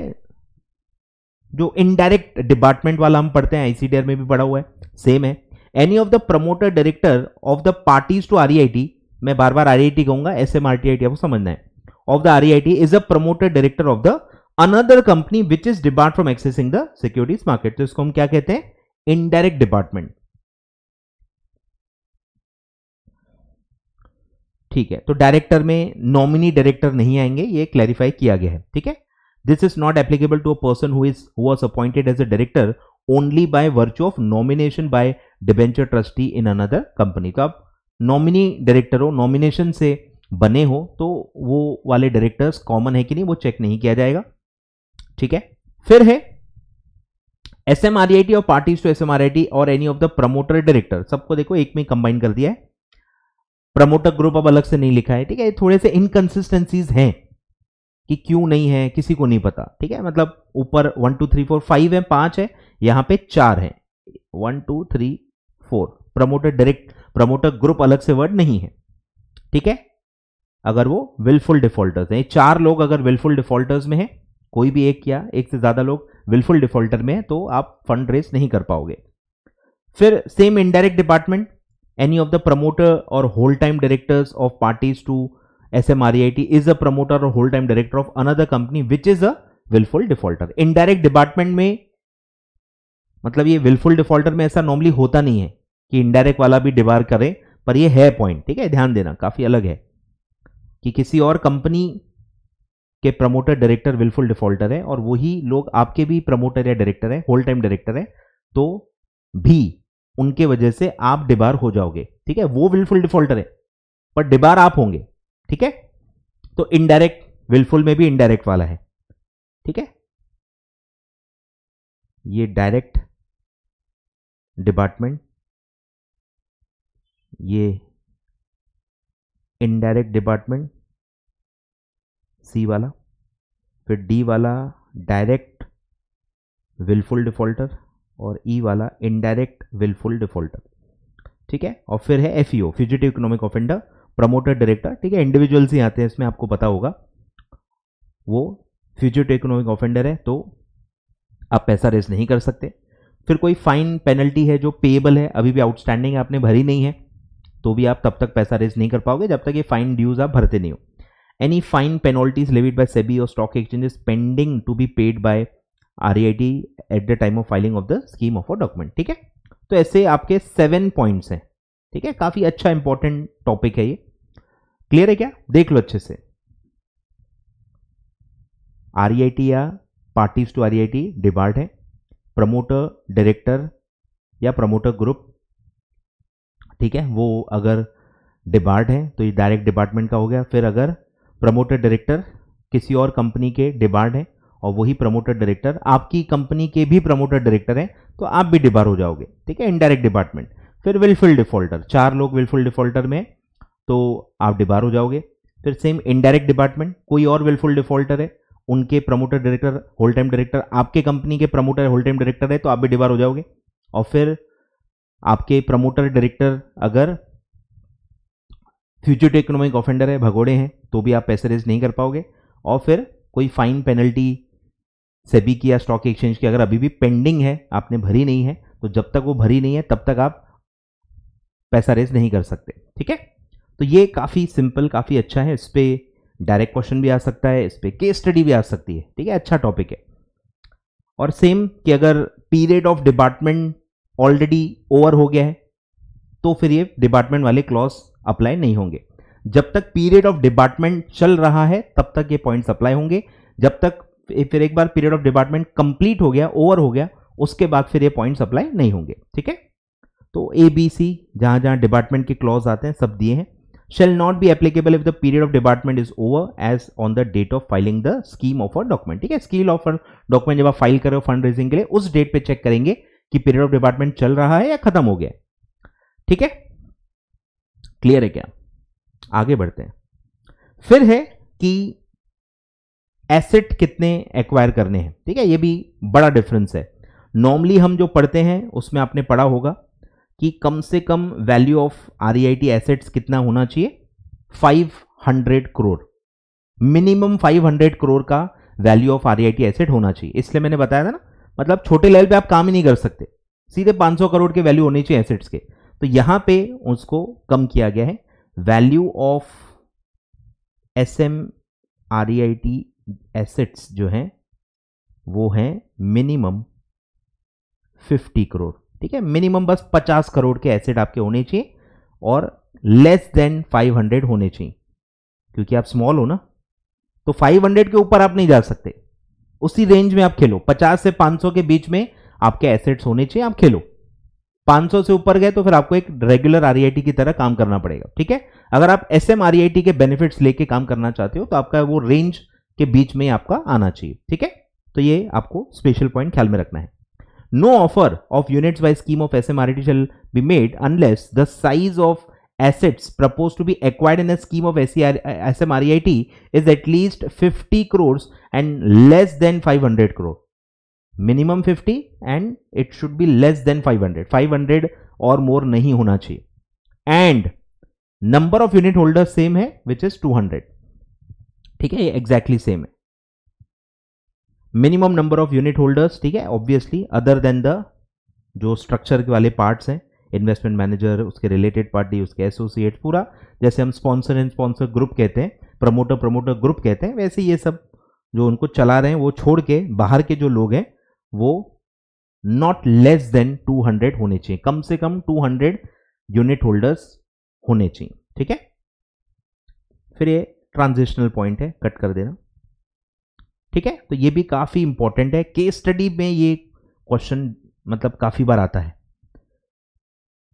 जो इनडायरेक्ट डिपार्टमेंट वाला हम पढ़ते हैं, ICDR में भी पढ़ा हुआ है, सेम है। Any of the promoter director of the parties to REIT, मैं बार बार REIT कहूंगा, SMREIT आपको समझना है, of the REIT is a promoter director of the another company which is debarred from accessing the securities market। तो इसको हम क्या कहते हैं? इनडायरेक्ट डिपार्टमेंट, ठीक है। तो डायरेक्टर में नॉमिनी डायरेक्टर नहीं आएंगे, ये क्लैरिफाई किया गया है, ठीक है। This is not applicable to a person who was appointed as a director only by virtue of nomination by debenture trustee in another company. तो आप नॉमिनी डायरेक्टर हो, नॉमिनेशन से बने हो, तो वो वाले डायरेक्टर्स कॉमन है कि नहीं वो चेक नहीं किया जाएगा, ठीक है। फिर है SMREIT और पार्टीज टू SMREIT और any of the promoter director, सबको देखो एक में कंबाइन कर दिया है। प्रमोटर ग्रुप अब अलग से नहीं लिखा है, ठीक है। थोड़े से इनकंसिस्टेंसीज हैं कि क्यों नहीं है, किसी को नहीं पता, ठीक है। मतलब ऊपर 1 2 3 4 5 है, 5 है, यहां पे 4 है। 1 2 3 4 प्रमोटर ग्रुप अलग से वर्ड नहीं है, ठीक है। अगर वो विलफुल डिफॉल्टर्स हैं, 4 लोग अगर विलफुल डिफॉल्टर्स में है, कोई भी एक या एक से ज्यादा लोग विलफुल डिफॉल्टर में है, तो आप फंड रेस नहीं कर पाओगे। फिर same indirect department, any of the promoter or whole time directors of parties to SMREIT is a promoter or whole time director of another company which is a wilful defaulter. Indirect department में मतलब ये विलफुल डिफॉल्टर में ऐसा नॉर्मली होता नहीं है कि इनडायरेक्ट वाला भी डिबार करे, पर ये है पॉइंट, ठीक है, ध्यान देना, काफी अलग है कि किसी और कंपनी कि प्रमोटर डायरेक्टर विलफुल डिफॉल्टर है और वही लोग आपके भी प्रमोटर या डायरेक्टर है, होल टाइम डायरेक्टर है, तो भी उनके वजह से आप डिबार हो जाओगे। ठीक है, वो विलफुल डिफॉल्टर है पर डिबार आप होंगे। ठीक है, तो इनडायरेक्ट, विलफुल में भी इनडायरेक्ट वाला है। ठीक है, ये डायरेक्ट डिपार्टमेंट, ये इनडायरेक्ट डिपार्टमेंट सी वाला, फिर डी वाला डायरेक्ट विलफुल डिफॉल्टर और ई वाला इनडायरेक्ट विलफुल डिफॉल्टर। ठीक है, और फिर है FEO, fugitive economic offender, promoter director. ठीक है, इंडिविजुअल्स ही आते हैं इसमें, आपको पता होगा। वो फ्यूजिटिव इकोनॉमिक ऑफेंडर है तो आप पैसा रेज नहीं कर सकते। फिर कोई फाइन पेनल्टी है जो पेएबल है, अभी भी आउटस्टैंडिंग है, आपने भरी नहीं है, तो भी आप तब तक पैसा रेज नहीं कर पाओगे जब तक ये फाइन ड्यूज आप भरते नहीं हो। Any fine penalties levied by SEBI or stock exchanges pending to be paid by REIT at the time of filing of the scheme of a document. ठीक है, तो ऐसे आपके 7 पॉइंट्स हैं। ठीक है, काफी अच्छा इंपॉर्टेंट टॉपिक है ये। क्लियर है क्या? देख लो अच्छे से। REIT या पार्टीज टू REIT डिबार्ड है, प्रमोटर डायरेक्टर या प्रमोटर ग्रुप, ठीक है, वो अगर डिबार्ड है तो ये डायरेक्ट डिपार्टमेंट का हो गया। फिर अगर प्रमोटर डायरेक्टर किसी और कंपनी के डिबार्ड है और वही प्रमोटर डायरेक्टर आपकी कंपनी के भी प्रमोटर डायरेक्टर है तो आप भी डिबार हो जाओगे। ठीक है, इनडायरेक्ट डिपार्टमेंट। फिर विलफुल डिफॉल्टर, 4 लोग विलफुल डिफॉल्टर में तो आप डिबार हो जाओगे। फिर सेम इनडायरेक्ट डिपार्टमेंट, कोई और विलफुल डिफॉल्टर है, उनके promoter director whole time director आपके कंपनी के प्रमोटर होल टाइम डायरेक्टर है तो आप भी डिबार हो जाओगे। और फिर आपके प्रमोटर डायरेक्टर अगर फ्यूजिटिव इकोनॉमिक ऑफेंडर है, भगोड़े हैं, तो भी आप पैसे रेज नहीं कर पाओगे। और फिर कोई फाइन पेनल्टी सेबी की या स्टॉक एक्सचेंज की अगर अभी भी पेंडिंग है, आपने भरी नहीं है, तो जब तक वो भरी नहीं है तब तक आप पैसा रेज नहीं कर सकते। ठीक है, तो ये काफी सिंपल, काफी अच्छा है। इस पे डायरेक्ट क्वेश्चन भी आ सकता है, इस पे केस स्टडी भी आ सकती है। ठीक है, अच्छा टॉपिक है। और सेम कि अगर period of department already over हो गया है तो फिर ये डिपार्टमेंट वाले क्लॉज अप्लाई नहीं होंगे। जब तक पीरियड ऑफ डिपार्टमेंट चल रहा है तब तक ये पॉइंट्स अप्लाई होंगे। जब तक फिर एक बार पीरियड ऑफ डिपार्टमेंट कंप्लीट हो गया, ओवर हो गया, उसके बाद फिर ये पॉइंट्स अप्लाई नहीं होंगे। ठीक है, तो ABC जहां जहां डिपार्टमेंट के क्लॉज आते हैं सब दिए हैं। Shall not be applicable if the period of department is over as on the date of filing the scheme of a document. ठीक है, स्कीम ऑफ डॉक्यूमेंट जब आप फाइल कर रहे हो फंड रेजिंग के लिए, उस डेट पे चेक करेंगे कि पीरियड ऑफ डिपार्टमेंट चल रहा है या खत्म हो गया। ठीक है, क्लियर है क्या? आगे बढ़ते हैं। फिर है कि एसेट कितने एक्वायर करने हैं। ठीक है, ये भी बड़ा डिफरेंस है। नॉर्मली हम जो पढ़ते हैं उसमें आपने पढ़ा होगा कि कम से कम वैल्यू ऑफ REIT एसेट्स कितना होना चाहिए, 500 करोड़। मिनिमम 500 करोड़ का वैल्यू ऑफ REIT एसेट होना चाहिए। इसलिए मैंने बताया था ना, मतलब छोटे लेवल पे आप काम ही नहीं कर सकते, सीधे 500 करोड़ के वैल्यू होनी चाहिए एसेट्स के। तो यहां पे उसको कम किया गया है। वैल्यू ऑफ SMREIT एसेट्स जो हैं वो हैं मिनिमम 50 करोड़। ठीक है, मिनिमम बस 50 करोड़ के एसेट आपके होने चाहिए और लेस देन 500 होने चाहिए, क्योंकि आप स्मॉल हो ना, तो 500 के ऊपर आप नहीं जा सकते। उसी रेंज में आप खेलो, 50 से 500 के बीच में आपके एसेट्स होने चाहिए, आप खेलो। 500 से ऊपर गए तो फिर आपको एक रेगुलर REIT की तरह काम करना पड़ेगा। ठीक है, अगर आप SMREIT के बेनिफिट्स लेके काम करना चाहते हो तो आपका वो रेंज के बीच में आपका आना चाहिए। ठीक है, तो ये आपको स्पेशल पॉइंट ख्याल में रखना है। No offer of units by scheme of SMREIT shall be made unless the size of assets proposed to be acquired in a scheme of SMREIT is at least 50 crores and less than 500 crore. Minimum 50 and it should be less than 500. 500 और more नहीं होना चाहिए. And number of unit holders same है, which is 200. ठीक है, ये exactly same है. Minimum number of unit holders, ठीक है, obviously other than the जो structure के वाले parts हैं, इन्वेस्टमेंट मैनेजर, उसके रिलेटेड पार्टी, उसके एसोसिएट, पूरा जैसे हम स्पॉन्सर एंड स्पॉन्सर ग्रुप कहते हैं, प्रमोटर ग्रुप कहते हैं, वैसे ये सब जो उनको चला रहे हैं वो छोड़ के बाहर के जो लोग हैं वो नॉट लेस देन 200 होने चाहिए, कम से कम 200 यूनिट होल्डर्स होने चाहिए। ठीक है, फिर ये ट्रांजिशनल पॉइंट है, कट कर देना। ठीक है, तो ये भी काफी इंपॉर्टेंट है। केस स्टडी में ये क्वेश्चन मतलब काफी बार आता है,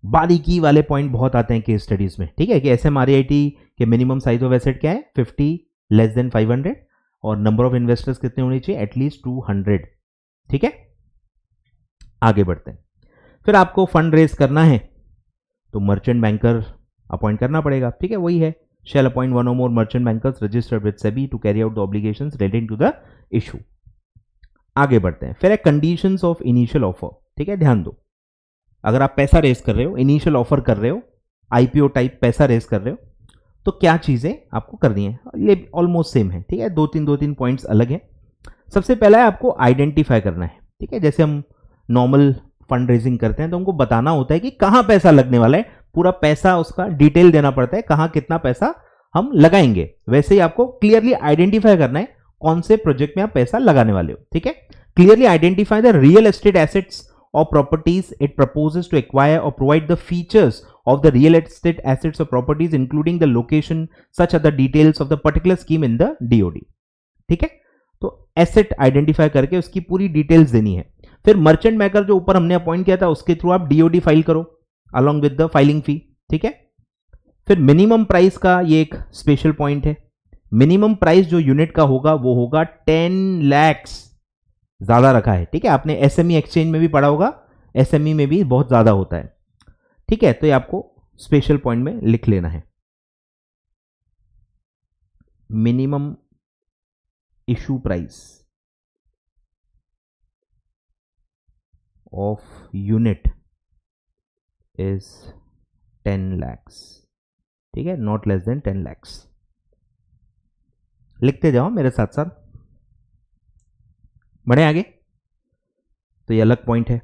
बारीकी वाले पॉइंट बहुत आते हैं केस स्टडीज में। ठीक है, कि SMREIT के मिनिमम साइज ऑफ एसेट क्या है, 50 लेस देन 500, और नंबर ऑफ इन्वेस्टर्स कितने होने चाहिए, एटलीस्ट 200। ठीक है, आगे बढ़ते हैं। फिर आपको फंड रेज करना है तो मर्चेंट बैंकर अपॉइंट करना पड़ेगा। ठीक है, वही है, shall appoint one or more merchant bankers registered with SEBI to carry out the obligations relating to the issue। आगे बढ़ते हैं। फिर है कंडीशंस ऑफ इनिशियल ऑफर। ठीक है, ध्यान दो, अगर आप पैसा रेस कर रहे हो, इनिशियल ऑफर कर रहे हो, IPO टाइप पैसा रेस कर रहे हो, तो क्या चीजें आपको करनी है, ये ऑलमोस्ट सेम है। ठीक है, दो तीन पॉइंट्स अलग हैं। सबसे पहला है आपको आइडेंटिफाई करना है। ठीक है, जैसे हम नॉर्मल फंड रेजिंग करते हैं तो हमको बताना होता है कि कहां पैसा लगने वाला है, पूरा पैसा उसका डिटेल देना पड़ता है, कहां कितना पैसा हम लगाएंगे। वैसे ही आपको क्लियरली आइडेंटिफाई करना है कौन से प्रोजेक्ट में आप पैसा लगाने वाले हो। ठीक है, clearly identify the real estate assets or properties it proposes to acquire or provide the features of the real estate assets or properties including the location, such other details of the particular scheme in the DOD। ठीक है, तो एसेट आइडेंटिफाई करके उसकी पूरी डिटेल्स देनी है। फिर मर्चेंट बैंकर जो ऊपर हमने अपॉइंट किया था उसके थ्रू आप DOD फाइल करो अलॉन्ग विद द फाइलिंग फी। ठीक है, फिर मिनिमम प्राइस का ये एक स्पेशल पॉइंट है। मिनिमम प्राइस जो यूनिट का होगा वो होगा 10 लाख, ज्यादा रखा है। ठीक है, आपने SME एक्सचेंज में भी पढ़ा होगा, SME में भी बहुत ज्यादा होता है। ठीक है, तो ये आपको स्पेशल पॉइंट में लिख लेना है। Minimum issue price of unit is 10 lakh. ठीक है, नॉट लेस देन 10 लाख। लिखते जाओ मेरे साथ साथ, बढ़े आगे। तो ये अलग पॉइंट है।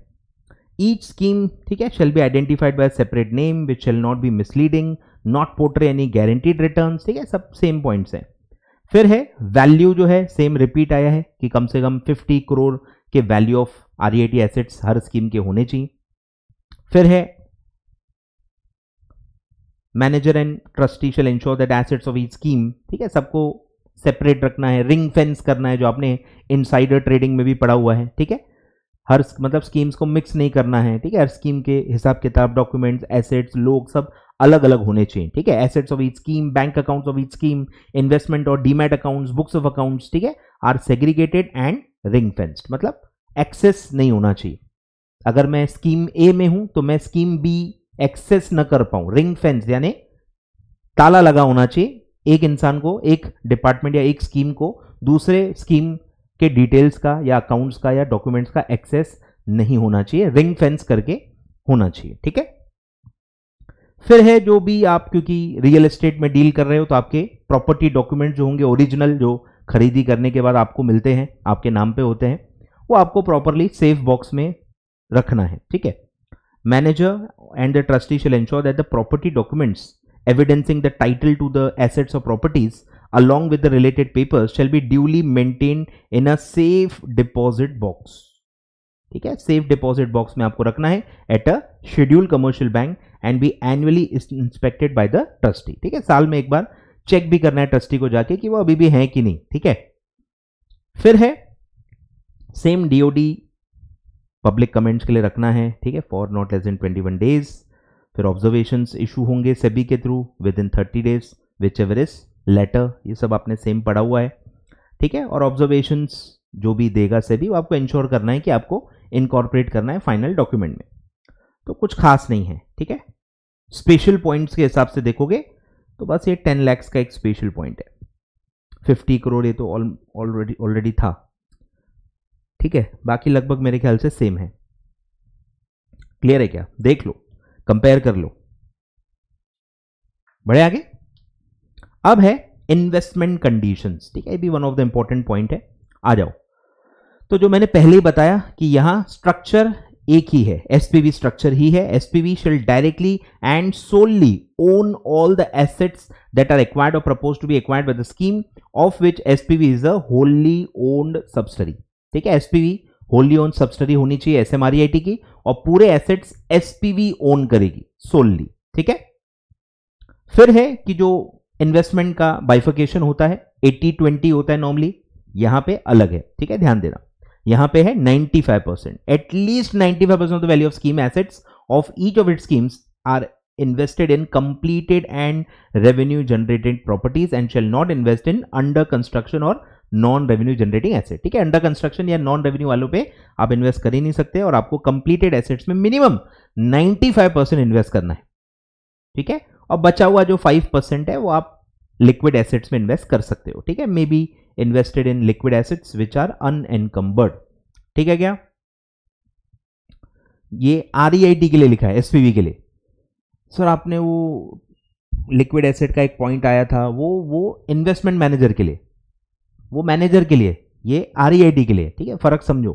ईच स्कीम, ठीक है, shall be identified by separate name which shell not be misleading, not portray any guaranteed returns. ठीक है, सब सेम पॉइंट्स हैं। फिर है वैल्यू जो है सेम रिपीट आया है कि कम से कम 50 करोड़ के वैल्यू ऑफ REIT एसेट्स हर स्कीम के होने चाहिए। फिर है manager and trustee shall ensure that assets of each scheme, ठीक है, सबको सेपरेट रखना है, रिंग फेंस करना है, जो आपने इनसाइडर ट्रेडिंग में भी पढ़ा हुआ है। ठीक है, हर मतलब स्कीम्स को मिक्स नहीं करना है। ठीक है, हर स्कीम के हिसाब किताब, डॉक्यूमेंट्स, एसेट्स, लोग सब अलग अलग होने चाहिए। ठीक है, assets of each scheme, bank accounts of each scheme, investment और demat accounts, books of accounts, ठीक है, are segregated and ring fenced, मतलब एक्सेस नहीं होना चाहिए। अगर मैं स्कीम A में हूं तो मैं स्कीम B एक्सेस न कर पाऊं। रिंग फेंस यानी ताला लगा होना चाहिए, एक इंसान को, एक डिपार्टमेंट या एक स्कीम को दूसरे स्कीम के डिटेल्स का या अकाउंट्स का या डॉक्यूमेंट्स का एक्सेस नहीं होना चाहिए, रिंग फेंस करके होना चाहिए। ठीक है, फिर है जो भी आप, क्योंकि रियल एस्टेट में डील कर रहे हो तो आपके प्रॉपर्टी डॉक्यूमेंट जो होंगे ओरिजिनल, जो खरीदी करने के बाद आपको मिलते हैं, आपके नाम पे होते हैं, वो आपको प्रॉपरली सेफ बॉक्स में रखना है। ठीक है, manager and the trustee shall ensure that the property documents evidencing the title to the assets or properties along with the related papers shall be duly maintained in a safe deposit box। ठीक है, सेफ डिपॉजिट बॉक्स में आपको रखना है at a schedule commercial bank and be annually inspected by the trustee. ठीक है, साल में एक बार चेक भी करना है ट्रस्टी को जाके कि वो अभी भी है कि नहीं। ठीक है, फिर है सेम DOD पब्लिक कमेंट्स के लिए रखना है। ठीक है, for not less than 21 days. फिर ऑब्जर्वेशंस इशू होंगे सेबी के through within 30 days whichever is later, ये सब आपने सेम पढ़ा हुआ है। ठीक है, और ऑब्जर्वेशंस जो भी देगा सेबी वो आपको इंश्योर करना है कि आपको इनकॉर्पोरेट करना है फाइनल डॉक्यूमेंट में। तो कुछ खास नहीं है। ठीक है, स्पेशल पॉइंट्स के हिसाब से देखोगे तो बस ये 10 लाख का एक स्पेशल पॉइंट है। 50 करोड़ ये तो ऑलरेडी था। ठीक है, बाकी लगभग मेरे ख्याल से सेम है। क्लियर है क्या? देख लो, कंपेयर कर लो। बढ़े आगे। अब है इन्वेस्टमेंट कंडीशंस। ठीक है, ये भी one of the important point है। आ जाओ, तो जो मैंने पहले ही बताया कि यहां स्ट्रक्चर एक ही है, SPV स्ट्रक्चर ही है। SPV shall directly and solely own all the assets that are acquired or proposed to be acquired by the scheme of which SPV is a wholly owned subsidiary। ठीक है, SPV होली ओन सब्सिडरी होनी चाहिए SMREIT की, और पूरे एसेट्स SPV ओन करेगी सोलली। ठीक है, फिर है कि जो इन्वेस्टमेंट का बाइफिकेशन होता है 80-20 होता है नॉर्मली, यहां पे अलग है, ठीक है, ध्यान देना। यहां पे है 95%, at least 95% of the value of scheme assets of each of its schemes are invested in completed and revenue generated properties and shall not invest in under construction or non revenue generating asset, ठीक है। अंडर कंस्ट्रक्शन या नॉन रेवेन्यू वालों पे आप इन्वेस्ट कर ही नहीं सकते, और आपको कंप्लीटेड एसेट्स में मिनिमम 95% इन्वेस्ट करना है, ठीक है। और बचा हुआ जो 5% है वो आप लिक्विड एसेट्स में इन्वेस्ट कर सकते हो, ठीक है। May be invested in liquid assets which are unencumbered, ठीक है क्या। ये REIT के लिए लिखा है, SPV के लिए। सर आपने वो लिक्विड एसेट का एक पॉइंट आया था, वो इन्वेस्टमेंट मैनेजर के लिए, वो मैनेजर के लिए, ये REIT के लिए, ठीक है, फर्क समझो।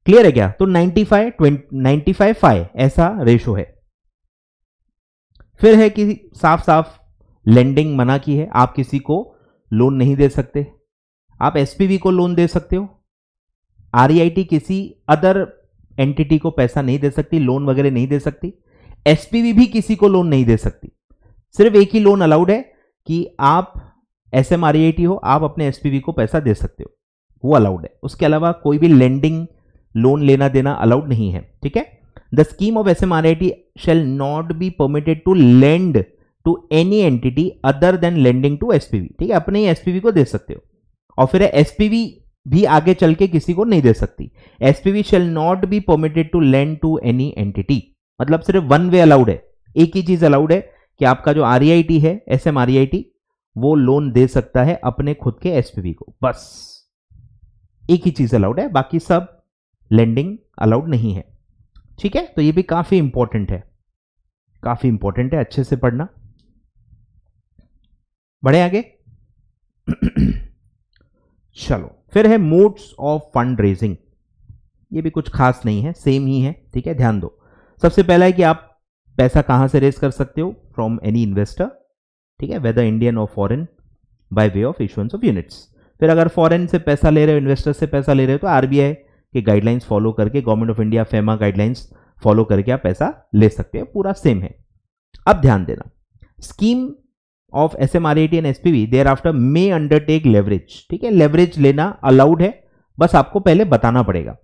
क्लियर है क्या। तो 95-5 ऐसा रेशो है। फिर है कि साफ साफ लेंडिंग मना की है, आप किसी को लोन नहीं दे सकते। आप SPV को लोन दे सकते हो, REIT किसी अदर एंटिटी को पैसा नहीं दे सकती, लोन वगैरह नहीं दे सकती। SPV भी किसी को लोन नहीं दे सकती। सिर्फ एक ही लोन अलाउड है कि आप SMREIT हो, आप अपने SPV को पैसा दे सकते हो, वो अलाउड है। उसके अलावा कोई भी लेंडिंग लोन लेना देना अलाउड नहीं है, ठीक है। The scheme of SMREIT shall not be permitted to lend to any entity other than lending to SPV, ठीक है। अपने ही SPV को दे सकते हो। और फिर SPV भी आगे चल के किसी को नहीं दे सकती। SPV shall not be permitted to lend to any entity, मतलब सिर्फ वन वे अलाउड है, एक ही चीज अलाउड है कि आपका जो REIT है, SMREIT, वो लोन दे सकता है अपने खुद के SPV को, बस एक ही चीज अलाउड है, बाकी सब लेंडिंग अलाउड नहीं है, ठीक है। तो ये भी काफी इंपॉर्टेंट है, काफी इंपॉर्टेंट है, अच्छे से पढ़ना। बढ़े आगे। चलो, फिर है मोड्स ऑफ फंड रेजिंग। ये भी कुछ खास नहीं है, सेम ही है, ठीक है, ध्यान दो। सबसे पहला है कि आप पैसा कहां से रेज कर सकते हो, फ्रॉम एनी इन्वेस्टर, ठीक है, वेदर इंडियन और foreign, bye way of issuance of units. फिर अगर फॉरेन से पैसा ले रहे हो, इन्वेस्टर से पैसा ले रहे हो, तो RBI के गाइडलाइंस फॉलो करके, government of India FEMA guidelines follow करके आप पैसा ले सकते हो, पूरा सेम है। अब ध्यान देना, scheme of SMREIT and SPV thereafter may undertake leverage, ठीक है। लेवरेज लेना अलाउड है, बस आपको पहले बताना पड़ेगा,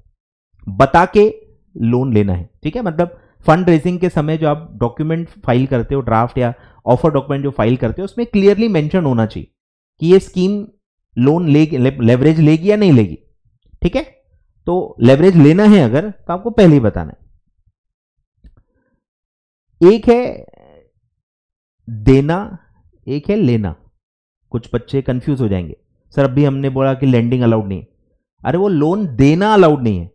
बता के लोन लेना है, ठीक है। मतलब फंड रेजिंग के समय जो आप डॉक्यूमेंट फाइल करते हो, ड्राफ्ट या ऑफर डॉक्यूमेंट जो फाइल करते हो, उसमें क्लियरली मेंशन होना चाहिए कि ये स्कीम लोन लेगी, लेवरेज लेगी या नहीं लेगी, ठीक है। तो लेवरेज लेना है अगर, तो आपको पहले ही बताना है। एक है देना, एक है लेना। कुछ बच्चे कंफ्यूज हो जाएंगे, सर अभी हमने बोला कि लेंडिंग अलाउड नहीं है। अरे वो लोन देना अलाउड नहीं है,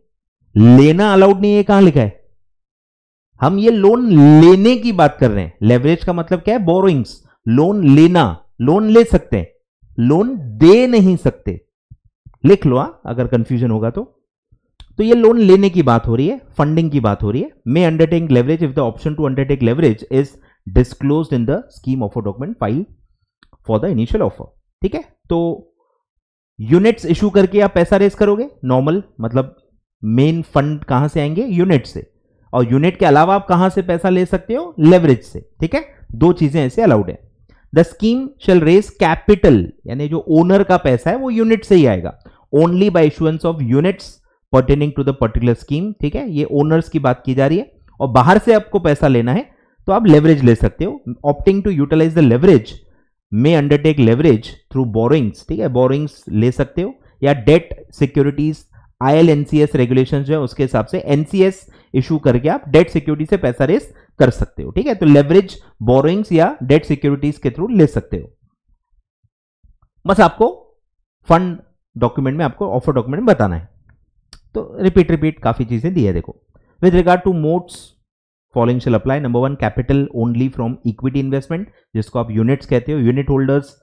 लेना अलाउड नहीं है, कहां लिखा है। हम ये लोन लेने की बात कर रहे हैं। लेवरेज का मतलब क्या है, बोरोइंग्स, लोन लेना, लोन ले सकते हैं, लोन दे नहीं सकते। लिख लो अगर कंफ्यूजन होगा तो ये लोन लेने की बात हो रही है, फंडिंग की बात हो रही है। May undertake leverage if the option to undertake leverage is disclosed in the scheme offer document file for the initial offer, ठीक है। तो यूनिट्स इशू करके आप पैसा रेज करोगे, नॉर्मल, मतलब मेन फंड कहां से आएंगे, यूनिट से। और यूनिट के अलावा आप कहां से पैसा ले सकते हो, लेवरेज से, ठीक है। दो चीजें ऐसे अलाउड है। The scheme shall raise capital, यानी जो ओनर का पैसा है वो यूनिट से ही आएगा, only by issuance of units pertaining to the particular scheme, ठीक है। ये ओनर्स की बात की जा रही है। और बाहर से आपको पैसा लेना है तो आप लेवरेज ले सकते हो। Opting to utilise the leverage may undertake leverage through borrowings, ठीक है, बोरोइंग्स ले सकते हो, या डेट सिक्योरिटीज ILNCS रेगुलेशन जो है उसके हिसाब से NCS इशू करके आप डेट सिक्योरिटी से पैसा रेस कर सकते हो, ठीक है। तो लेवरेज बोरोइंग्स या डेट सिक्योरिटीज के थ्रू ले सकते हो। बस आपको फंड डॉक्यूमेंट में, आपको ऑफर डॉक्यूमेंट में बताना है। तो रिपीट काफी चीजें दी है, देखो। With regard two modes following shall apply. Number 1, capital only from equity investment, जिसको आप यूनिट्स कहते हो। यूनिट होल्डर्स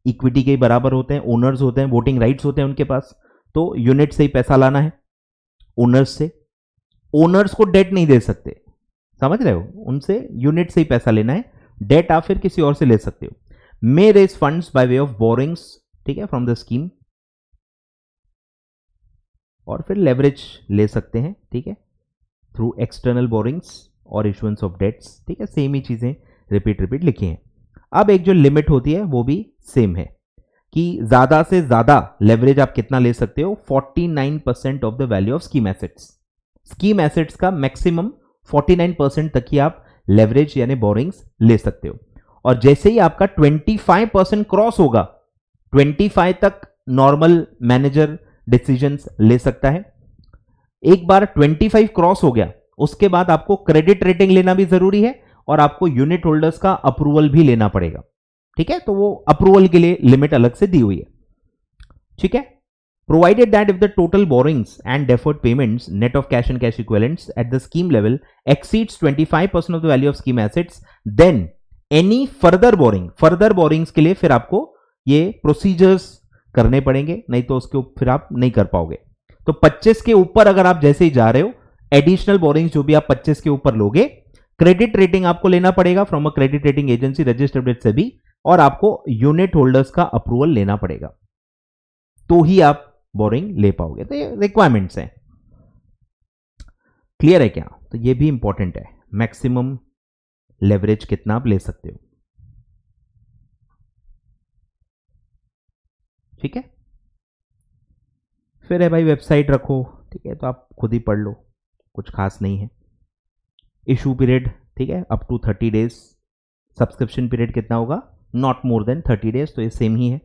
इक्विटी के बराबर होते हैं, ओनर्स होते हैं, वोटिंग राइट्स होते हैं उनके पास, तो यूनिट से ही पैसा लाना है, ओनर्स से। ओनर्स को डेट नहीं दे सकते, समझ रहे हो, उनसे यूनिट से ही पैसा लेना है, डेट आप फिर किसी और से ले सकते हो। May raise funds by way of borrowings, ठीक है, फ्रॉम द स्कीम, और फिर लेवरेज ले सकते हैं, ठीक है, थ्रू एक्सटर्नल बोरिंग्स और इशुएंस ऑफ डेट्स, ठीक है। सेम ही चीजें रिपीट लिखी हैं। अब एक जो लिमिट होती है वो भी सेम है। कि ज्यादा से ज्यादा लेवरेज आप कितना ले सकते हो, 49% of the value of scheme assets. Scheme assets का मैक्सिमम 49% तक ही आप लेवरेज यानी बोरिंग्स ले सकते हो। और जैसे ही आपका 25% क्रॉस होगा, 25 तक नॉर्मल मैनेजर डिसीजंस ले सकता है। एक बार 25 क्रॉस हो गया, उसके बाद आपको क्रेडिट रेटिंग लेना भी जरूरी है और आपको यूनिट होल्डर्स का अप्रूवल भी लेना पड़ेगा। ठीक है, तो वो अप्रूवल के लिए लिमिट अलग से दी हुई है। ठीक है, provided that if the total borrowings and deferred payments net of cash and cash equivalents at the scheme level exceeds 25% of the value of scheme assets, then any further borrowings के लिए फिर आपको ये प्रोसीजर्स करने पड़ेंगे, नहीं तो उसके फिर आप नहीं कर पाओगे। तो 25 के ऊपर अगर आप जैसे ही जा रहे हो, एडिशनल बोरिंग्स जो भी आप 25 के ऊपर लोगे, क्रेडिट रेटिंग आपको लेना पड़ेगा from a credit rating agency registered with SEBI, और आपको यूनिट होल्डर्स का अप्रूवल लेना पड़ेगा, तो ही आप बोरिंग ले पाओगे। तो ये रिक्वायरमेंट्स हैं। क्लियर है क्या? तो ये भी इंपॉर्टेंट है, मैक्सिमम लेवरेज कितना आप ले सकते हो। ठीक है, फिर है भाई वेबसाइट रखो। ठीक है, तो आप खुद ही पढ़ लो, कुछ खास नहीं है। इशू पीरियड, ठीक है, up to 30 days. Subscription period कितना होगा? नॉट मोर देन 30 डेज, तो ये सेम ही है।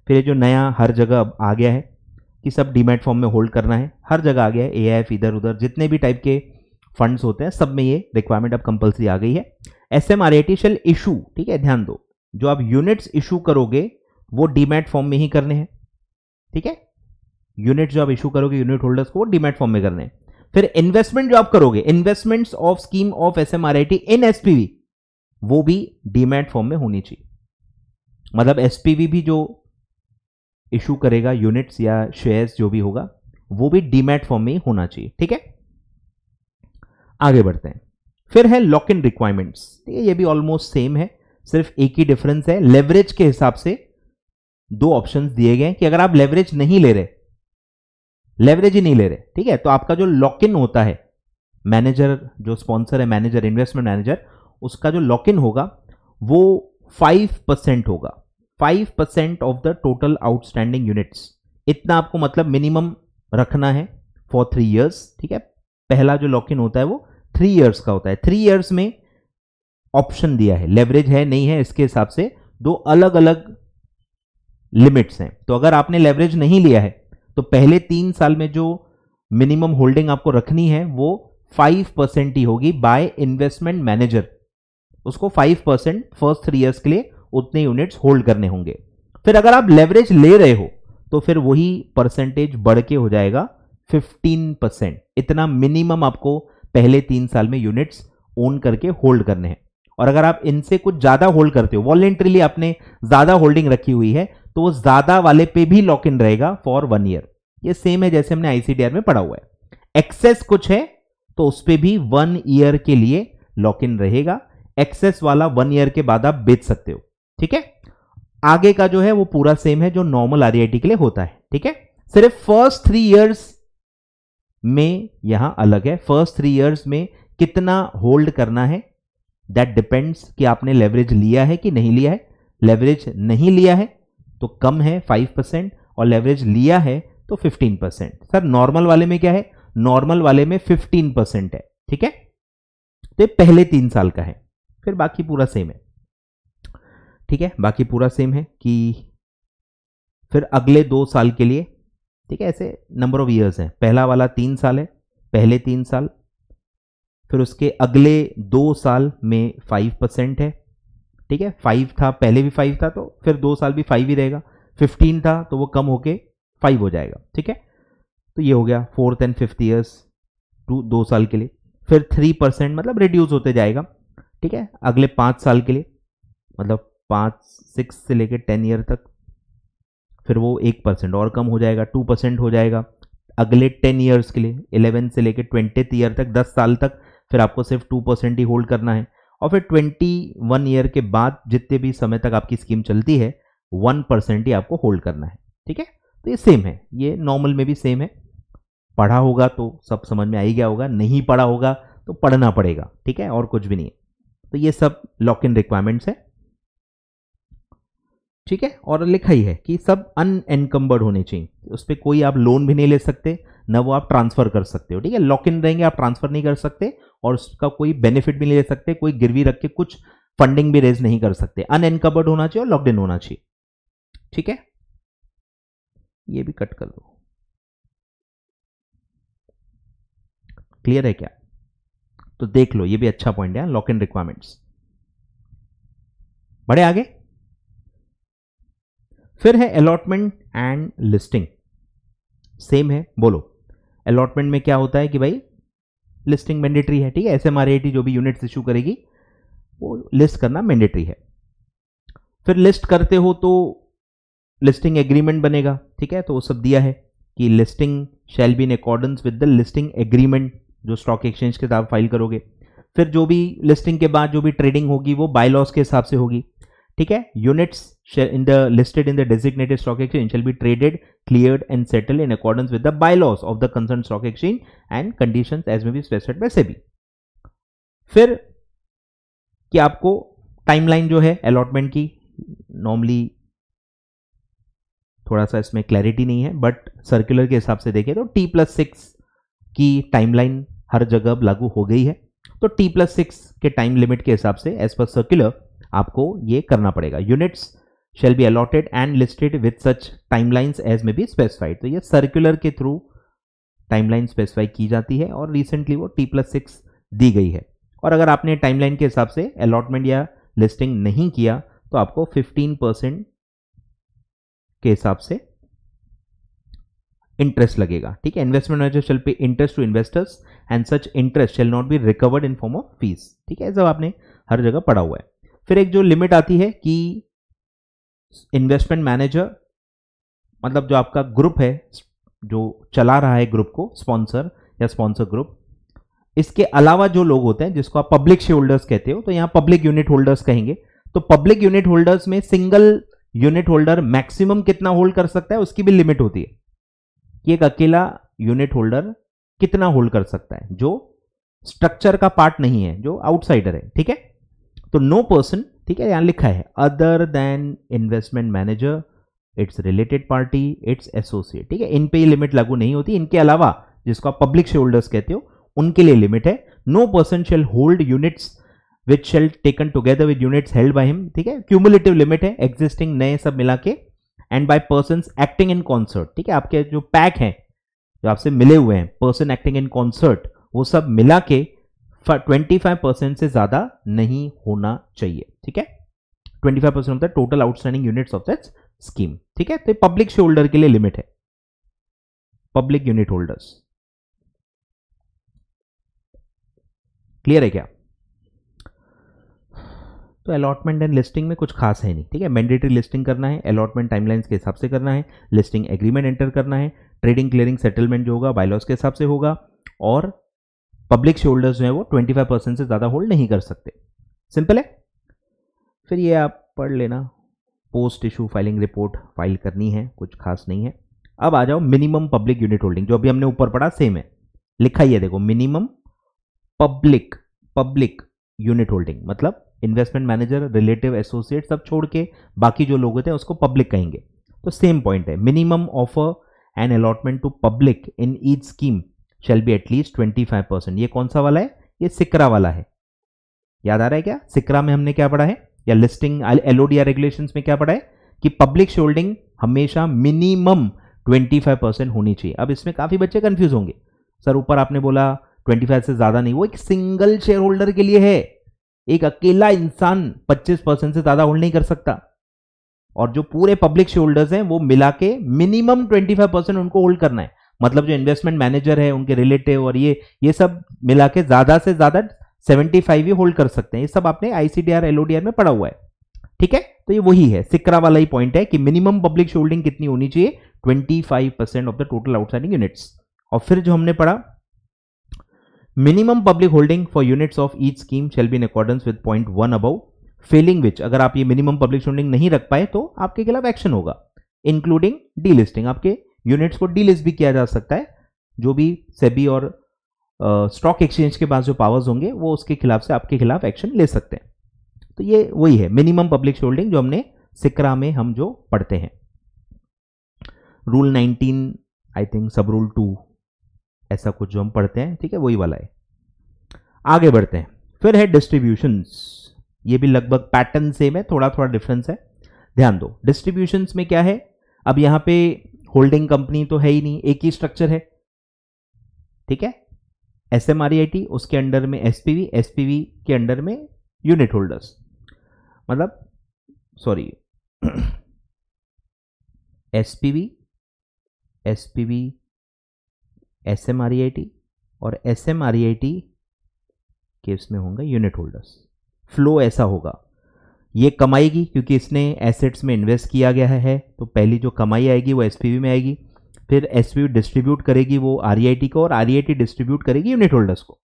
फिर ये जो नया हर जगह अब आ गया है कि सब डीमैट फॉर्म में होल्ड करना है, हर जगह आ गया है। एआईएफ इधर उधर जितने भी टाइप के फंड्स होते हैं सब में ये रिक्वायरमेंट अब कंपलसरी आ गई है। एसएमआरएटी शेल इशू, ठीक है, ध्यान दो, जो आप यूनिट्स इशू करोगे वो डीमैट फॉर्म में ही करने हैं। ठीक है, यूनिट जो आप इशू करोगे यूनिट होल्डर्स को, वो डीमैट फॉर्म में करने हैं। फिर इन्वेस्टमेंट जो आप करोगे, investments of scheme of SMREIT in SPV, वो भी डीमैट फॉर्म में होनी चाहिए। मतलब एसपीवी भी जो इशू करेगा यूनिट्स या शेयर्स जो भी होगा, वो भी डीमैट फॉर्म में ही होना चाहिए। ठीक है, आगे बढ़ते हैं। फिर है लॉक इन रिक्वायरमेंट्स। ठीक है, ये भी ऑलमोस्ट सेम है, सिर्फ एक ही डिफरेंस है, लेवरेज के हिसाब से दो ऑप्शंस दिए गए कि अगर आप लेवरेज नहीं ले रहे, लेवरेज ही नहीं ले रहे, ठीक है, तो आपका जो लॉक इन होता है, मैनेजर जो स्पॉन्सर है, मैनेजर इन्वेस्टमेंट मैनेजर, उसका जो लॉक इन होगा वो 5% होगा। 5% of the total outstanding units, इतना आपको मतलब मिनिमम रखना है फॉर 3 इयर्स। ठीक है, पहला जो लॉक इन होता है वो 3 इयर्स का होता है। 3 इयर्स में ऑप्शन दिया है, लेवरेज है नहीं है, इसके हिसाब से दो अलग अलग लिमिट्स हैं। तो अगर आपने लेवरेज नहीं लिया है तो पहले 3 साल में जो मिनिमम होल्डिंग आपको रखनी है वो 5% ही होगी बाय इन्वेस्टमेंट मैनेजर। उसको 5% फर्स्ट 3 इयर्स के लिए उतने यूनिट्स होल्ड करने होंगे। फिर अगर आप लेवरेज ले रहे हो तो फिर वही परसेंटेज बढ़ के हो जाएगा 15%। इतना मिनिमम आपको पहले 3 साल में यूनिट्स ओन करके होल्ड करने हैं। और अगर आप इनसे कुछ ज्यादा होल्ड करते हो, वॉलेंटरीली आपने ज्यादा होल्डिंग रखी हुई है, तो वो ज्यादा वाले पे भी लॉक इन रहेगा फॉर 1 ईयर। ये सेम है जैसे हमने आईसीडीआर में पढ़ा हुआ है। एक्सेस कुछ है तो उस पे भी 1 ईयर के लिए लॉक इन रहेगा। एक्सेस वाला 1 ईयर के बाद आप बेच सकते हो। ठीक है, आगे का जो है वो पूरा सेम है जो नॉर्मल आरईआईटी के लिए होता है। ठीक है, सिर्फ फर्स्ट 3 इयर्स में यहां अलग है। फर्स्ट 3 इयर्स में कितना होल्ड करना है दैट डिपेंड्स कि आपने लेवरेज लिया है कि नहीं लिया है। लेवरेज नहीं लिया है तो कम है 5%, और लेवरेज लिया है तो 15%। सर नॉर्मल वाले में क्या है? नॉर्मल वाले में 15% है। ठीक है, तो ये पहले 3 साल का है, फिर बाकी पूरा सेम है। ठीक है, बाकी पूरा सेम है कि फिर अगले 2 साल के लिए, ठीक है, ऐसे नंबर ऑफ ईयर्स हैं। पहला वाला 3 साल है, पहले 3 साल, फिर उसके अगले 2 साल में 5% है। ठीक है, 5 था, पहले भी 5 था, तो फिर 2 साल भी 5 ही रहेगा। 15 था तो वो कम होके 5 हो जाएगा। ठीक है, तो ये हो गया 4th and 5th ईयर्स 2 साल के लिए। फिर 3% मतलब रिड्यूस होते जाएगा। ठीक है, अगले 5 साल के लिए, मतलब 6 से लेकर 10 ईयर तक, फिर वो 1% और कम हो जाएगा, 2% हो जाएगा। अगले 10 ईयर्स के लिए 11 से लेकर 20th ईयर तक, 10 साल तक, फिर आपको सिर्फ 2% ही होल्ड करना है। और फिर 21 ईयर के बाद जितने भी समय तक आपकी स्कीम चलती है 1% ही आपको होल्ड करना है। ठीक है, तो ये सेम है, ये नॉर्मल में भी सेम है। पढ़ा होगा तो सब समझ में आ ही गया होगा, नहीं पढ़ा होगा तो पढ़ना पड़ेगा। ठीक है, और कुछ भी नहीं है। तो ये सब लॉक इन रिक्वायरमेंट्स है। ठीक है, और लिखा ही है कि सब अनएनकम्बर्ड होने चाहिए, उस पर कोई आप लोन भी नहीं ले सकते, ना वो आप ट्रांसफर कर सकते हो। ठीक है, लॉक इन रहेंगे, आप ट्रांसफर नहीं कर सकते और उसका कोई बेनिफिट भी नहीं ले सकते, कोई गिरवी रख के कुछ फंडिंग भी रेज नहीं कर सकते। अनएनकम्बर्ड होना चाहिए और लॉक्ड इन होना चाहिए। ठीक है, ये भी कट कर दो। क्लियर है क्या? तो देख लो, ये भी अच्छा पॉइंट है, लॉक इन रिक्वायरमेंट्स। बढ़े आगे। फिर है अलॉटमेंट एंड लिस्टिंग। सेम है, बोलो। अलॉटमेंट में क्या होता है कि भाई लिस्टिंग मैंडेटरी है। ठीक है, एसएमआरएटी जो भी यूनिट्स इशू करेगी वो लिस्ट करना मैंडेटरी है। फिर लिस्ट करते हो तो लिस्टिंग एग्रीमेंट बनेगा। ठीक है, तो वो सब दिया है कि listing shall be in accordance with the listing agreement, जो स्टॉक एक्सचेंज के साथ फाइल करोगे। फिर जो भी लिस्टिंग के बाद जो भी ट्रेडिंग होगी वो बाय लॉस के हिसाब से होगी। ठीक है, units in the listed in the designated stock exchange shall be traded, cleared and settled in accordance with the bylaws of the concerned stock exchange and conditions as may be specified by SEBI। फिर कि आपको टाइमलाइन जो है अलॉटमेंट की, नॉर्मली थोड़ा सा इसमें क्लैरिटी नहीं है, बट सर्कुलर के हिसाब से देखें तो T+6 की टाइमलाइन हर जगह लागू हो गई है। तो T+6 के टाइम लिमिट के हिसाब से एज पर सर्कुलर आपको ये करना पड़ेगा। Units shall be allotted and listed with such timelines as may be specified। तो ये सर्कुलर के थ्रू टाइमलाइन स्पेसिफाई की जाती है और रिसेंटली वो T+6 दी गई है। और अगर आपने टाइमलाइन के हिसाब से अलॉटमेंट या लिस्टिंग नहीं किया तो आपको 15% के हिसाब से इंटरेस्ट लगेगा। ठीक है, investment manager shall pay interest to investors and such interest shall not be recovered in form of fees. ठीक है, सब आपने हर जगह पढ़ा हुआ है। फिर एक जो लिमिट आती है कि इन्वेस्टमेंट मैनेजर, मतलब जो आपका ग्रुप है जो चला रहा है ग्रुप को, स्पॉन्सर या स्पॉन्सर ग्रुप, इसके अलावा जो लोग होते हैं जिसको आप पब्लिक शेयर होल्डर्स कहते हो, तो यहां पब्लिक यूनिट होल्डर्स कहेंगे। तो पब्लिक यूनिट होल्डर्स में सिंगल यूनिट होल्डर मैक्सिमम कितना होल्ड कर सकता है उसकी भी लिमिट होती है कि एक अकेला यूनिट होल्डर कितना होल्ड कर सकता है जो स्ट्रक्चर का पार्ट नहीं है, जो आउटसाइडर है। ठीक है, तो नो पर्सन, ठीक है, यहां लिखा है other than investment manager, it's related party, it's associate. ठीक है, इन पे ये लिमिट लागू नहीं होती, इनके अलावा जिसको आप पब्लिक शेयर होल्डर्स कहते हो उनके लिए लिमिट है। No person shall hold units which shall taken together with units held by him. ठीक है, क्यूमुलेटिव लिमिट है, एग्जिस्टिंग नए सब मिला के, and by persons acting in concert. ठीक है, आपके जो पैक हैं जो आपसे मिले हुए हैं, पर्सन एक्टिंग इन कॉन्सर्ट, वो सब मिला के 25% से ज्यादा नहीं होना चाहिए। ठीक है, 25% of the total outstanding units of that scheme. ठीक है, तो पब्लिक शेयर होल्डर के लिए लिमिट है, पब्लिक यूनिट होल्डर्स। क्लियर है क्या? तो अलॉटमेंट एंड लिस्टिंग में कुछ खास है नहीं। ठीक है, मैंडेटरी लिस्टिंग करना है, अलॉटमेंट टाइमलाइंस के हिसाब से करना है, लिस्टिंग एग्रीमेंट एंटर करना है, ट्रेडिंग क्लियरिंग सेटलमेंट जो होगा बायलॉस के हिसाब से होगा, और पब्लिक शेयर होल्डर्स जो है वो 25% से ज्यादा होल्ड नहीं कर सकते। सिंपल है। फिर ये आप पढ़ लेना, post issue filing report file करनी है, कुछ खास नहीं है। अब आ जाओ मिनिमम पब्लिक यूनिट होल्डिंग, जो अभी हमने ऊपर पढ़ा सेम है, लिखा ही है देखो, मिनिमम पब्लिक यूनिट होल्डिंग, मतलब इन्वेस्टमेंट मैनेजर, रिलेटिव, एसोसिएट सब छोड़ के बाकी जो लोग होते हैं उसको पब्लिक कहेंगे। तो सेम पॉइंट है, minimum offer and allotment to public in each scheme shall be at least 25%। ये कौन सा वाला है? ये सिक्रा वाला है। याद आ रहा है क्या? सिक्रा में हमने क्या पढ़ा है, या लिस्टिंग एलओडीआर रेगुलेशंस में क्या पढ़ा है कि पब्लिक शेयर होल्डिंग हमेशा मिनिमम 25% होनी चाहिए। अब इसमें काफी बच्चे कंफ्यूज होंगे, सर ऊपर आपने बोला 25 से ज्यादा नहीं, वो एक सिंगल शेयर होल्डर के लिए है, एक अकेला इंसान 25% से ज्यादा होल्ड नहीं कर सकता। और जो पूरे पब्लिक शेयर होल्डर्स हैं वो मिला के मिनिमम 25% उनको होल्ड करना है। मतलब जो इन्वेस्टमेंट मैनेजर है, उनके रिलेटिव और ये सब मिला के ज्यादा से ज्यादा 75 ही होल्ड कर सकते हैं। ये सब आपने आईसीडीआर एलओडीआर में पढ़ा हुआ है। ठीक है, तो ये वही है, सिक्रा वाला ही पॉइंट है कि मिनिमम पब्लिक शेयर होल्डिंग कितनी होनी चाहिए, 25% of the total outstanding units. और फिर जो हमने पढ़ा, minimum public holding for units of each scheme shall be in accordance with point 1 above, Fehling विच, अगर आप ये मिनिमम पब्लिक होल्डिंग नहीं रख पाए तो आपके खिलाफ एक्शन होगा, इंक्लूडिंग डीलिस्टिंग। आपके यूनिट्स को डीलिस्ट भी किया जा सकता है, जो भी सेबी और स्टॉक एक्सचेंज के पास जो पावर्स होंगे वो उसके खिलाफ से आपके खिलाफ एक्शन ले सकते हैं। तो ये वही है मिनिमम पब्लिक शेयर होल्डिंग जो हमने सिक्रा में हम जो पढ़ते हैं, रूल 19 आई थिंक सब रूल 2 ऐसा कुछ जो हम पढ़ते हैं, ठीक है, वही वाला है। आगे बढ़ते हैं। फिर है डिस्ट्रीब्यूशंस, ये भी लगभग पैटर्न सेम है, थोड़ा थोड़ा डिफरेंस है, ध्यान दो। डिस्ट्रीब्यूशंस में क्या है, अब यहां पे होल्डिंग कंपनी तो है ही नहीं, एक ही स्ट्रक्चर है, ठीक है, SMREIT, उसके अंडर में SPV, SPV के अंडर में यूनिट होल्डर्स, मतलब सॉरी SPV, SPV, SMREIT और SMREIT के इसमें होंगे यूनिट होल्डर्स। फ्लो ऐसा होगा, ये कमाएगी क्योंकि इसने एसेट्स में इन्वेस्ट किया गया है, तो पहली जो कमाई आएगी वो SPV में आएगी, फिर SPV डिस्ट्रीब्यूट करेगी वो REIT को, और REIT डिस्ट्रीब्यूट करेगी यूनिट होल्डर्स को।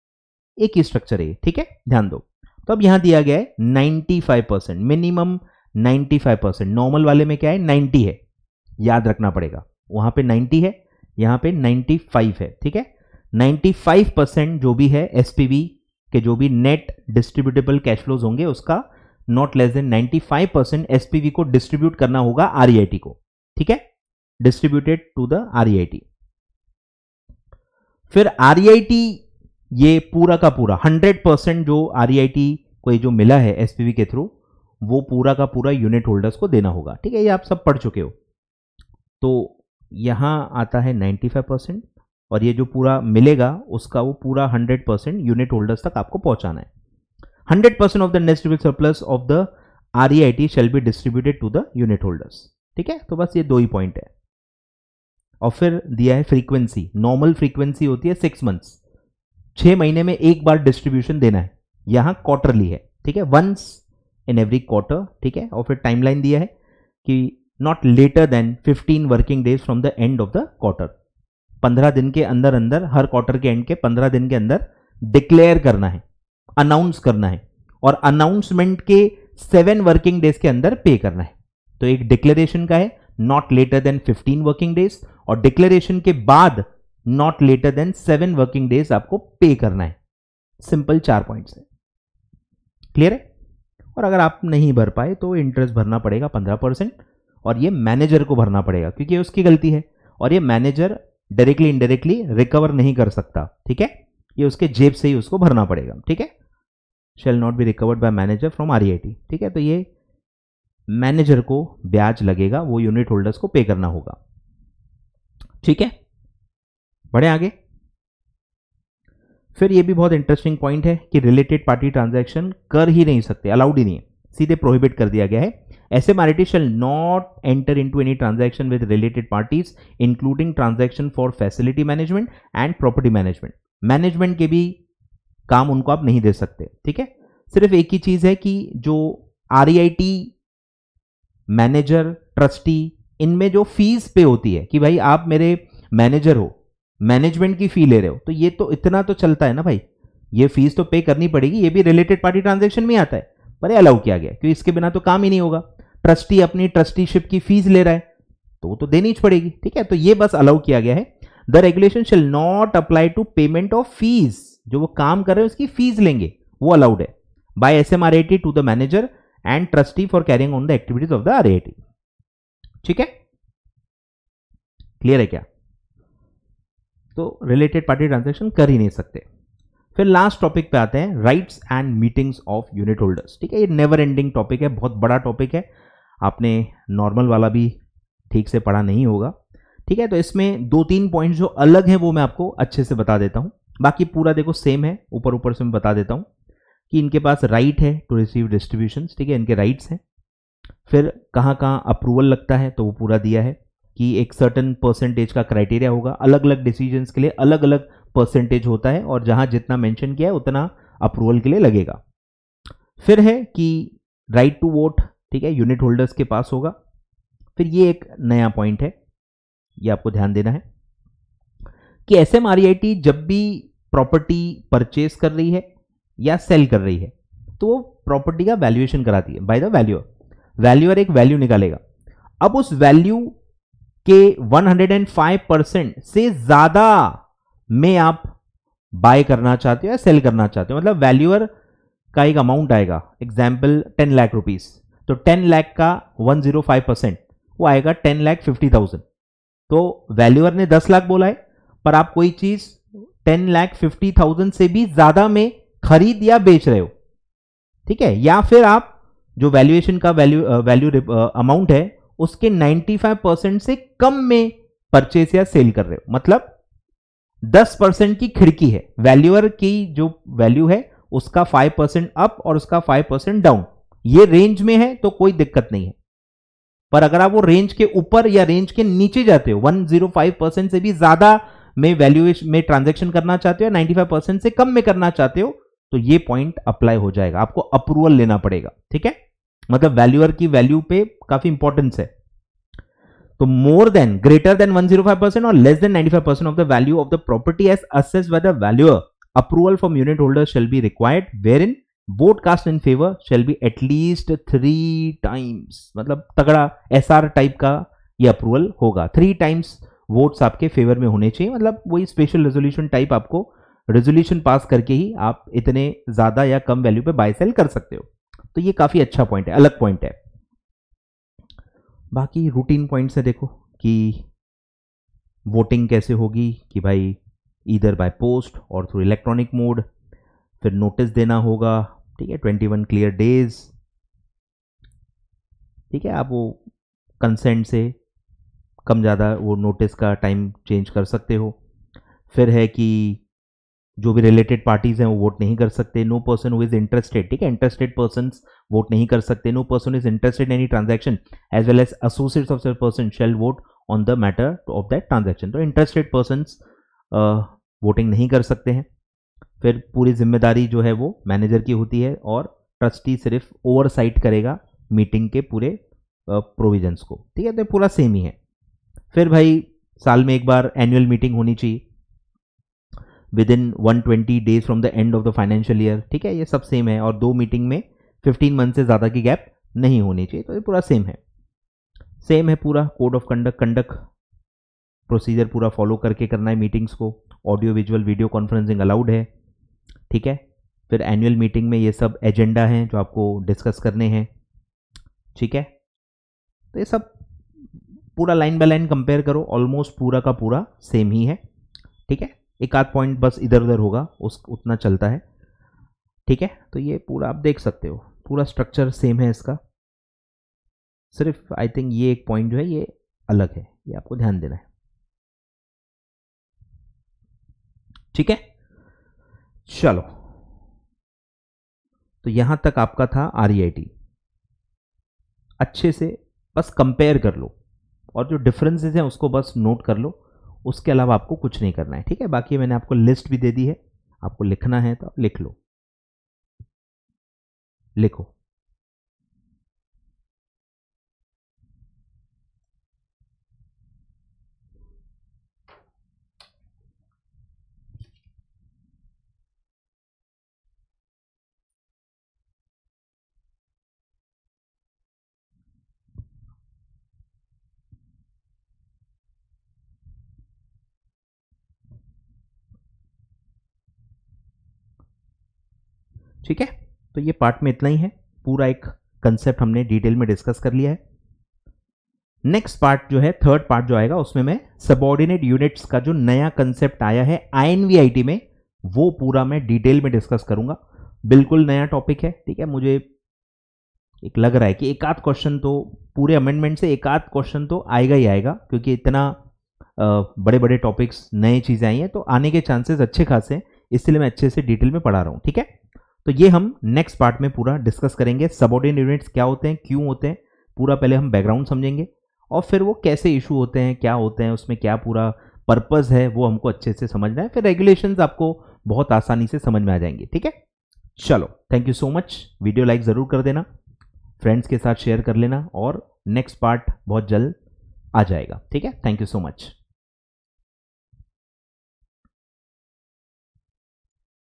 एक ही स्ट्रक्चर है, ठीक है, ध्यान दो। तो अब यहां दिया गया है 95%, मिनिमम 95%। नॉर्मल वाले में क्या है, 90 है, याद रखना पड़ेगा, वहां पे 90 है, यहां पे 95 है, ठीक है। 95% जो भी है SPV के जो भी नेट डिस्ट्रीब्यूटेबल कैश फ्लोज होंगे उसका नॉट लेस देन 95% SPV को डिस्ट्रीब्यूट करना होगा REIT को, ठीक है, डिस्ट्रीब्यूटेड टू द REIT। फिर REIT ये पूरा का पूरा 100% जो REIT को जो मिला है SPV के थ्रू, वो पूरा का पूरा यूनिट होल्डर्स को देना होगा, ठीक है, ये आप सब पढ़ चुके हो। तो यहां आता है 95%, और ये जो पूरा मिलेगा उसका वो पूरा 100% यूनिट होल्डर्स तक आपको पहुंचाना है। 100% of the net surplus of the REIT shall be distributed to the unit holders, ठीक है। तो बस ये दो ही पॉइंट है। और फिर दिया है फ्रीक्वेंसी, नॉर्मल फ्रीक्वेंसी होती है 6 मंथ्स, 6 महीने में एक बार डिस्ट्रीब्यूशन देना है, यहां क्वार्टरली है, ठीक है, वंस इन एवरी क्वार्टर, ठीक है। और फिर टाइमलाइन दिया है कि not later than 15 working days from the end of the quarter, 15 दिन के अंदर अंदर, हर क्वार्टर के एंड के 15 दिन के अंदर डिक्लेयर करना है, अनाउंस करना है, और अनाउंसमेंट के 7 वर्किंग डेज के अंदर पे करना है। तो एक डिक्लेरेशन का है not later than 15 working days, और डिक्लेरेशन के बाद not later than 7 working days आपको पे करना है। सिंपल 4 पॉइंट्स है, क्लियर है। और अगर आप नहीं भर पाए तो इंटरेस्ट भरना पड़ेगा 15%, और ये मैनेजर को भरना पड़ेगा क्योंकि उसकी गलती है, और ये मैनेजर डायरेक्टली इनडायरेक्टली रिकवर नहीं कर सकता, ठीक है, ये उसके जेब से ही उसको भरना पड़ेगा, ठीक है। Shall not be recovered by manager from REIT, ठीक है। तो ये मैनेजर को ब्याज लगेगा, वो यूनिट होल्डर्स को पे करना होगा, ठीक है। बढ़े आगे। फिर ये भी बहुत इंटरेस्टिंग पॉइंट है कि रिलेटेड पार्टी ट्रांजैक्शन कर ही नहीं सकते, अलाउड ही नहीं है, सीधे प्रोहिबिट कर दिया गया है। SMREIT shall not enter into any transaction with related parties including transaction for facility management and property management। Management के भी काम उनको आप नहीं दे सकते, ठीक है। सिर्फ एक ही चीज है कि जो REIT मैनेजर, ट्रस्टी, इनमें जो फीस पे होती है कि भाई आप मेरे मैनेजर हो, मैनेजमेंट की फी ले रहे हो, तो ये तो इतना तो चलता है ना भाई, ये फीस तो पे करनी पड़ेगी, ये भी रिलेटेड पार्टी ट्रांजैक्शन में आता है, पर अलाउ किया गया क्योंकि इसके बिना तो काम ही नहीं होगा। ट्रस्टी अपनी ट्रस्टीशिप की फीस ले रहा है तो वो तो देनी ही पड़ेगी, ठीक है। तो ये बस अलाउ किया गया है। The regulation shall not apply to payment of fees, जो वो काम कर रहे हैं उसकी फीस लेंगे वो अलाउड है by SMREIT to the manager and trustee for carrying on the activities of the REIT, ठीक है, क्लियर है क्या। तो रिलेटेड पार्टी ट्रांजैक्शन कर ही नहीं सकते। फिर लास्ट टॉपिक पे आते हैं, rights and meetings of unit holders, ठीक है। ये नेवर एंडिंग टॉपिक है, बहुत बड़ा टॉपिक है, आपने नॉर्मल वाला भी ठीक से पढ़ा नहीं होगा, ठीक है। तो इसमें 2-3 पॉइंट्स जो अलग हैं वो मैं आपको अच्छे से बता देता हूं, बाकी पूरा देखो सेम है, ऊपर ऊपर से मैं बता देता हूं कि इनके पास राइट है टू रिसीव डिस्ट्रीब्यूशन, ठीक है, इनके राइट्स हैं। फिर कहाँ कहाँ अप्रूवल लगता है तो वो पूरा दिया है कि एक सर्टन परसेंटेज का क्राइटेरिया होगा, अलग अलग डिसीजंस के लिए अलग अलग परसेंटेज होता है, और जहां जितना मेंशन किया है उतना अप्रूवल के लिए लगेगा। फिर है कि राइट टू वोट, ठीक है, यूनिट होल्डर्स के पास होगा। फिर ये एक नया पॉइंट है, ये आपको ध्यान देना है कि SMREIT जब भी प्रॉपर्टी परचेज कर रही है या सेल कर रही है तो वो प्रॉपर्टी का वैल्यूएशन कराती है बाय द वैल्यूअर। वैल्यूअर एक वैल्यू निकालेगा, अब उस वैल्यू के 105% से ज्यादा में आप बाय करना चाहते हो या सेल करना चाहते हो, मतलब वैल्यूअर का एक अमाउंट आएगा, एग्जाम्पल 10 लाख रुपीस, तो तो 10 लाख का 105% वो आएगा 10,50,000। तो वैल्यूअर ने 10 लाख बोला है, पर आप कोई चीज 10,50,000 से भी ज्यादा में खरीद या बेच रहे हो, ठीक है, या फिर आप जो वैल्यूएशन का वैल्यू अमाउंट है उसके 95% से कम में परचेस या सेल कर रहे हो। मतलब 10% की खिड़की है, वैल्यूअर की जो वैल्यू है उसका 5% अप और उसका 5% डाउन, ये रेंज में है तो कोई दिक्कत नहीं है। पर अगर आप वो रेंज के ऊपर या रेंज के नीचे जाते हो, 105% से भी ज्यादा में वैल्यूएशन में ट्रांजैक्शन करना चाहते हो, 95% से कम में करना चाहते हो, तो ये पॉइंट अप्लाई हो जाएगा, आपको अप्रूवल लेना पड़ेगा, ठीक है। मतलब वैल्यूअर की वैल्यू पे काफी इंपॉर्टेंस है। तो मोर देन, ग्रेटर देन 105% और less than 95% of the value of the property as assessed by the valuer, approval from unit holder shall be required, wherein vote cast in favour shall be at least 3 times. मतलब तगड़ा एसआर टाइप का ये अप्रूवल होगा, 3 टाइम्स वोट्स आपके फेवर में होने चाहिए। मतलब वही स्पेशल रेजोल्यूशन टाइप, आपको रेजोल्यूशन पास करके ही आप इतने ज्यादा या कम वैल्यू पे बाय सेल कर सकते हो। तो ये काफी अच्छा पॉइंट है, अलग पॉइंट है। बाकी रूटीन पॉइंट्स है, देखो कि वोटिंग कैसे होगी, कि भाई ईदर बाय पोस्ट और थ्रू इलेक्ट्रॉनिक मोड, फिर नोटिस देना होगा, ठीक है, 21 क्लियर डेज, ठीक है। आप वो कंसेंट से कम ज़्यादा वो नोटिस का टाइम चेंज कर सकते हो। फिर है कि जो भी रिलेटेड पार्टीज हैं वो वोट नहीं कर सकते। No person who is interested, ठीक है, इंटरेस्टेड पर्सन्स वोट नहीं कर सकते। No person is interested in any transaction as well as associates of such person shall vote on the matter of that transaction. तो इंटरेस्टेड पर्सन्स वोटिंग नहीं कर सकते हैं। फिर पूरी जिम्मेदारी जो है वो मैनेजर की होती है और ट्रस्टी सिर्फ ओवरसाइट करेगा मीटिंग के पूरे प्रोविजंस को, ठीक है। तो पूरा सेम ही है। फिर भाई साल में एक बार एनुअल मीटिंग होनी चाहिए with in 120 days from the end of the financial year, ठीक है, ये सब सेम है। और 2 मीटिंग में 15 मंथ से ज़्यादा की गैप नहीं होनी चाहिए। तो ये पूरा सेम है पूरा। कोड ऑफ कंडक्ट प्रोसीजर पूरा फॉलो करके करना है मीटिंग्स को। Audio visual video conferencing allowed है, ठीक है। फिर एनुअल मीटिंग में ये सब एजेंडा हैं जो आपको डिस्कस करने हैं, ठीक है। तो ये सब पूरा लाइन बाय लाइन कंपेयर करो, ऑलमोस्ट पूरा का पूरा सेम ही है, ठीक है। एक आध पॉइंट बस इधर उधर होगा, उतना चलता है, ठीक है। तो ये पूरा आप देख सकते हो, पूरा स्ट्रक्चर सेम है इसका। सिर्फ आई थिंक ये एक पॉइंट जो है ये अलग है, ये आपको ध्यान देना है, ठीक है। चलो, तो यहां तक आपका था REIT। अच्छे से बस कंपेयर कर लो और जो डिफरेंसेस हैं उसको बस नोट कर लो, उसके अलावा आपको कुछ नहीं करना है, ठीक है। बाकी मैंने आपको लिस्ट भी दे दी है, आपको लिखना है तो लिख लो, लिखो। ठीक है, तो ये पार्ट में इतना ही है। पूरा एक कंसेप्ट हमने डिटेल में डिस्कस कर लिया है। नेक्स्ट पार्ट जो है, थर्ड पार्ट जो आएगा, उसमें मैं सबऑर्डिनेट यूनिट्स का जो नया कंसेप्ट आया है INVIT में, वो पूरा मैं डिटेल में डिस्कस करूंगा। बिल्कुल नया टॉपिक है, ठीक है। मुझे एक लग रहा है कि एक आध क्वेश्चन तो पूरे अमेंडमेंट से एक आध क्वेश्चन तो आएगा ही आएगा, क्योंकि इतना बड़े बड़े टॉपिक्स नए चीज़ें आई हैं, तो आने के चांसेस अच्छे खासे हैं, इसलिए मैं अच्छे से डिटेल में पढ़ा रहा हूँ, ठीक है। तो ये हम नेक्स्ट पार्ट में पूरा डिस्कस करेंगे। सबऑर्डिनेट यूनिट्स क्या होते हैं, क्यों होते हैं, पूरा पहले हम बैकग्राउंड समझेंगे, और फिर वो कैसे इशू होते हैं, क्या होते हैं, उसमें क्या पूरा पर्पस है, वो हमको अच्छे से समझना है। फिर रेगुलेशंस आपको बहुत आसानी से समझ में आ जाएंगे, ठीक है। चलो, thank you so much. Video like ज़रूर कर देना, फ्रेंड्स के साथ शेयर कर लेना, और नेक्स्ट पार्ट बहुत जल्द आ जाएगा, ठीक है। Thank you so much.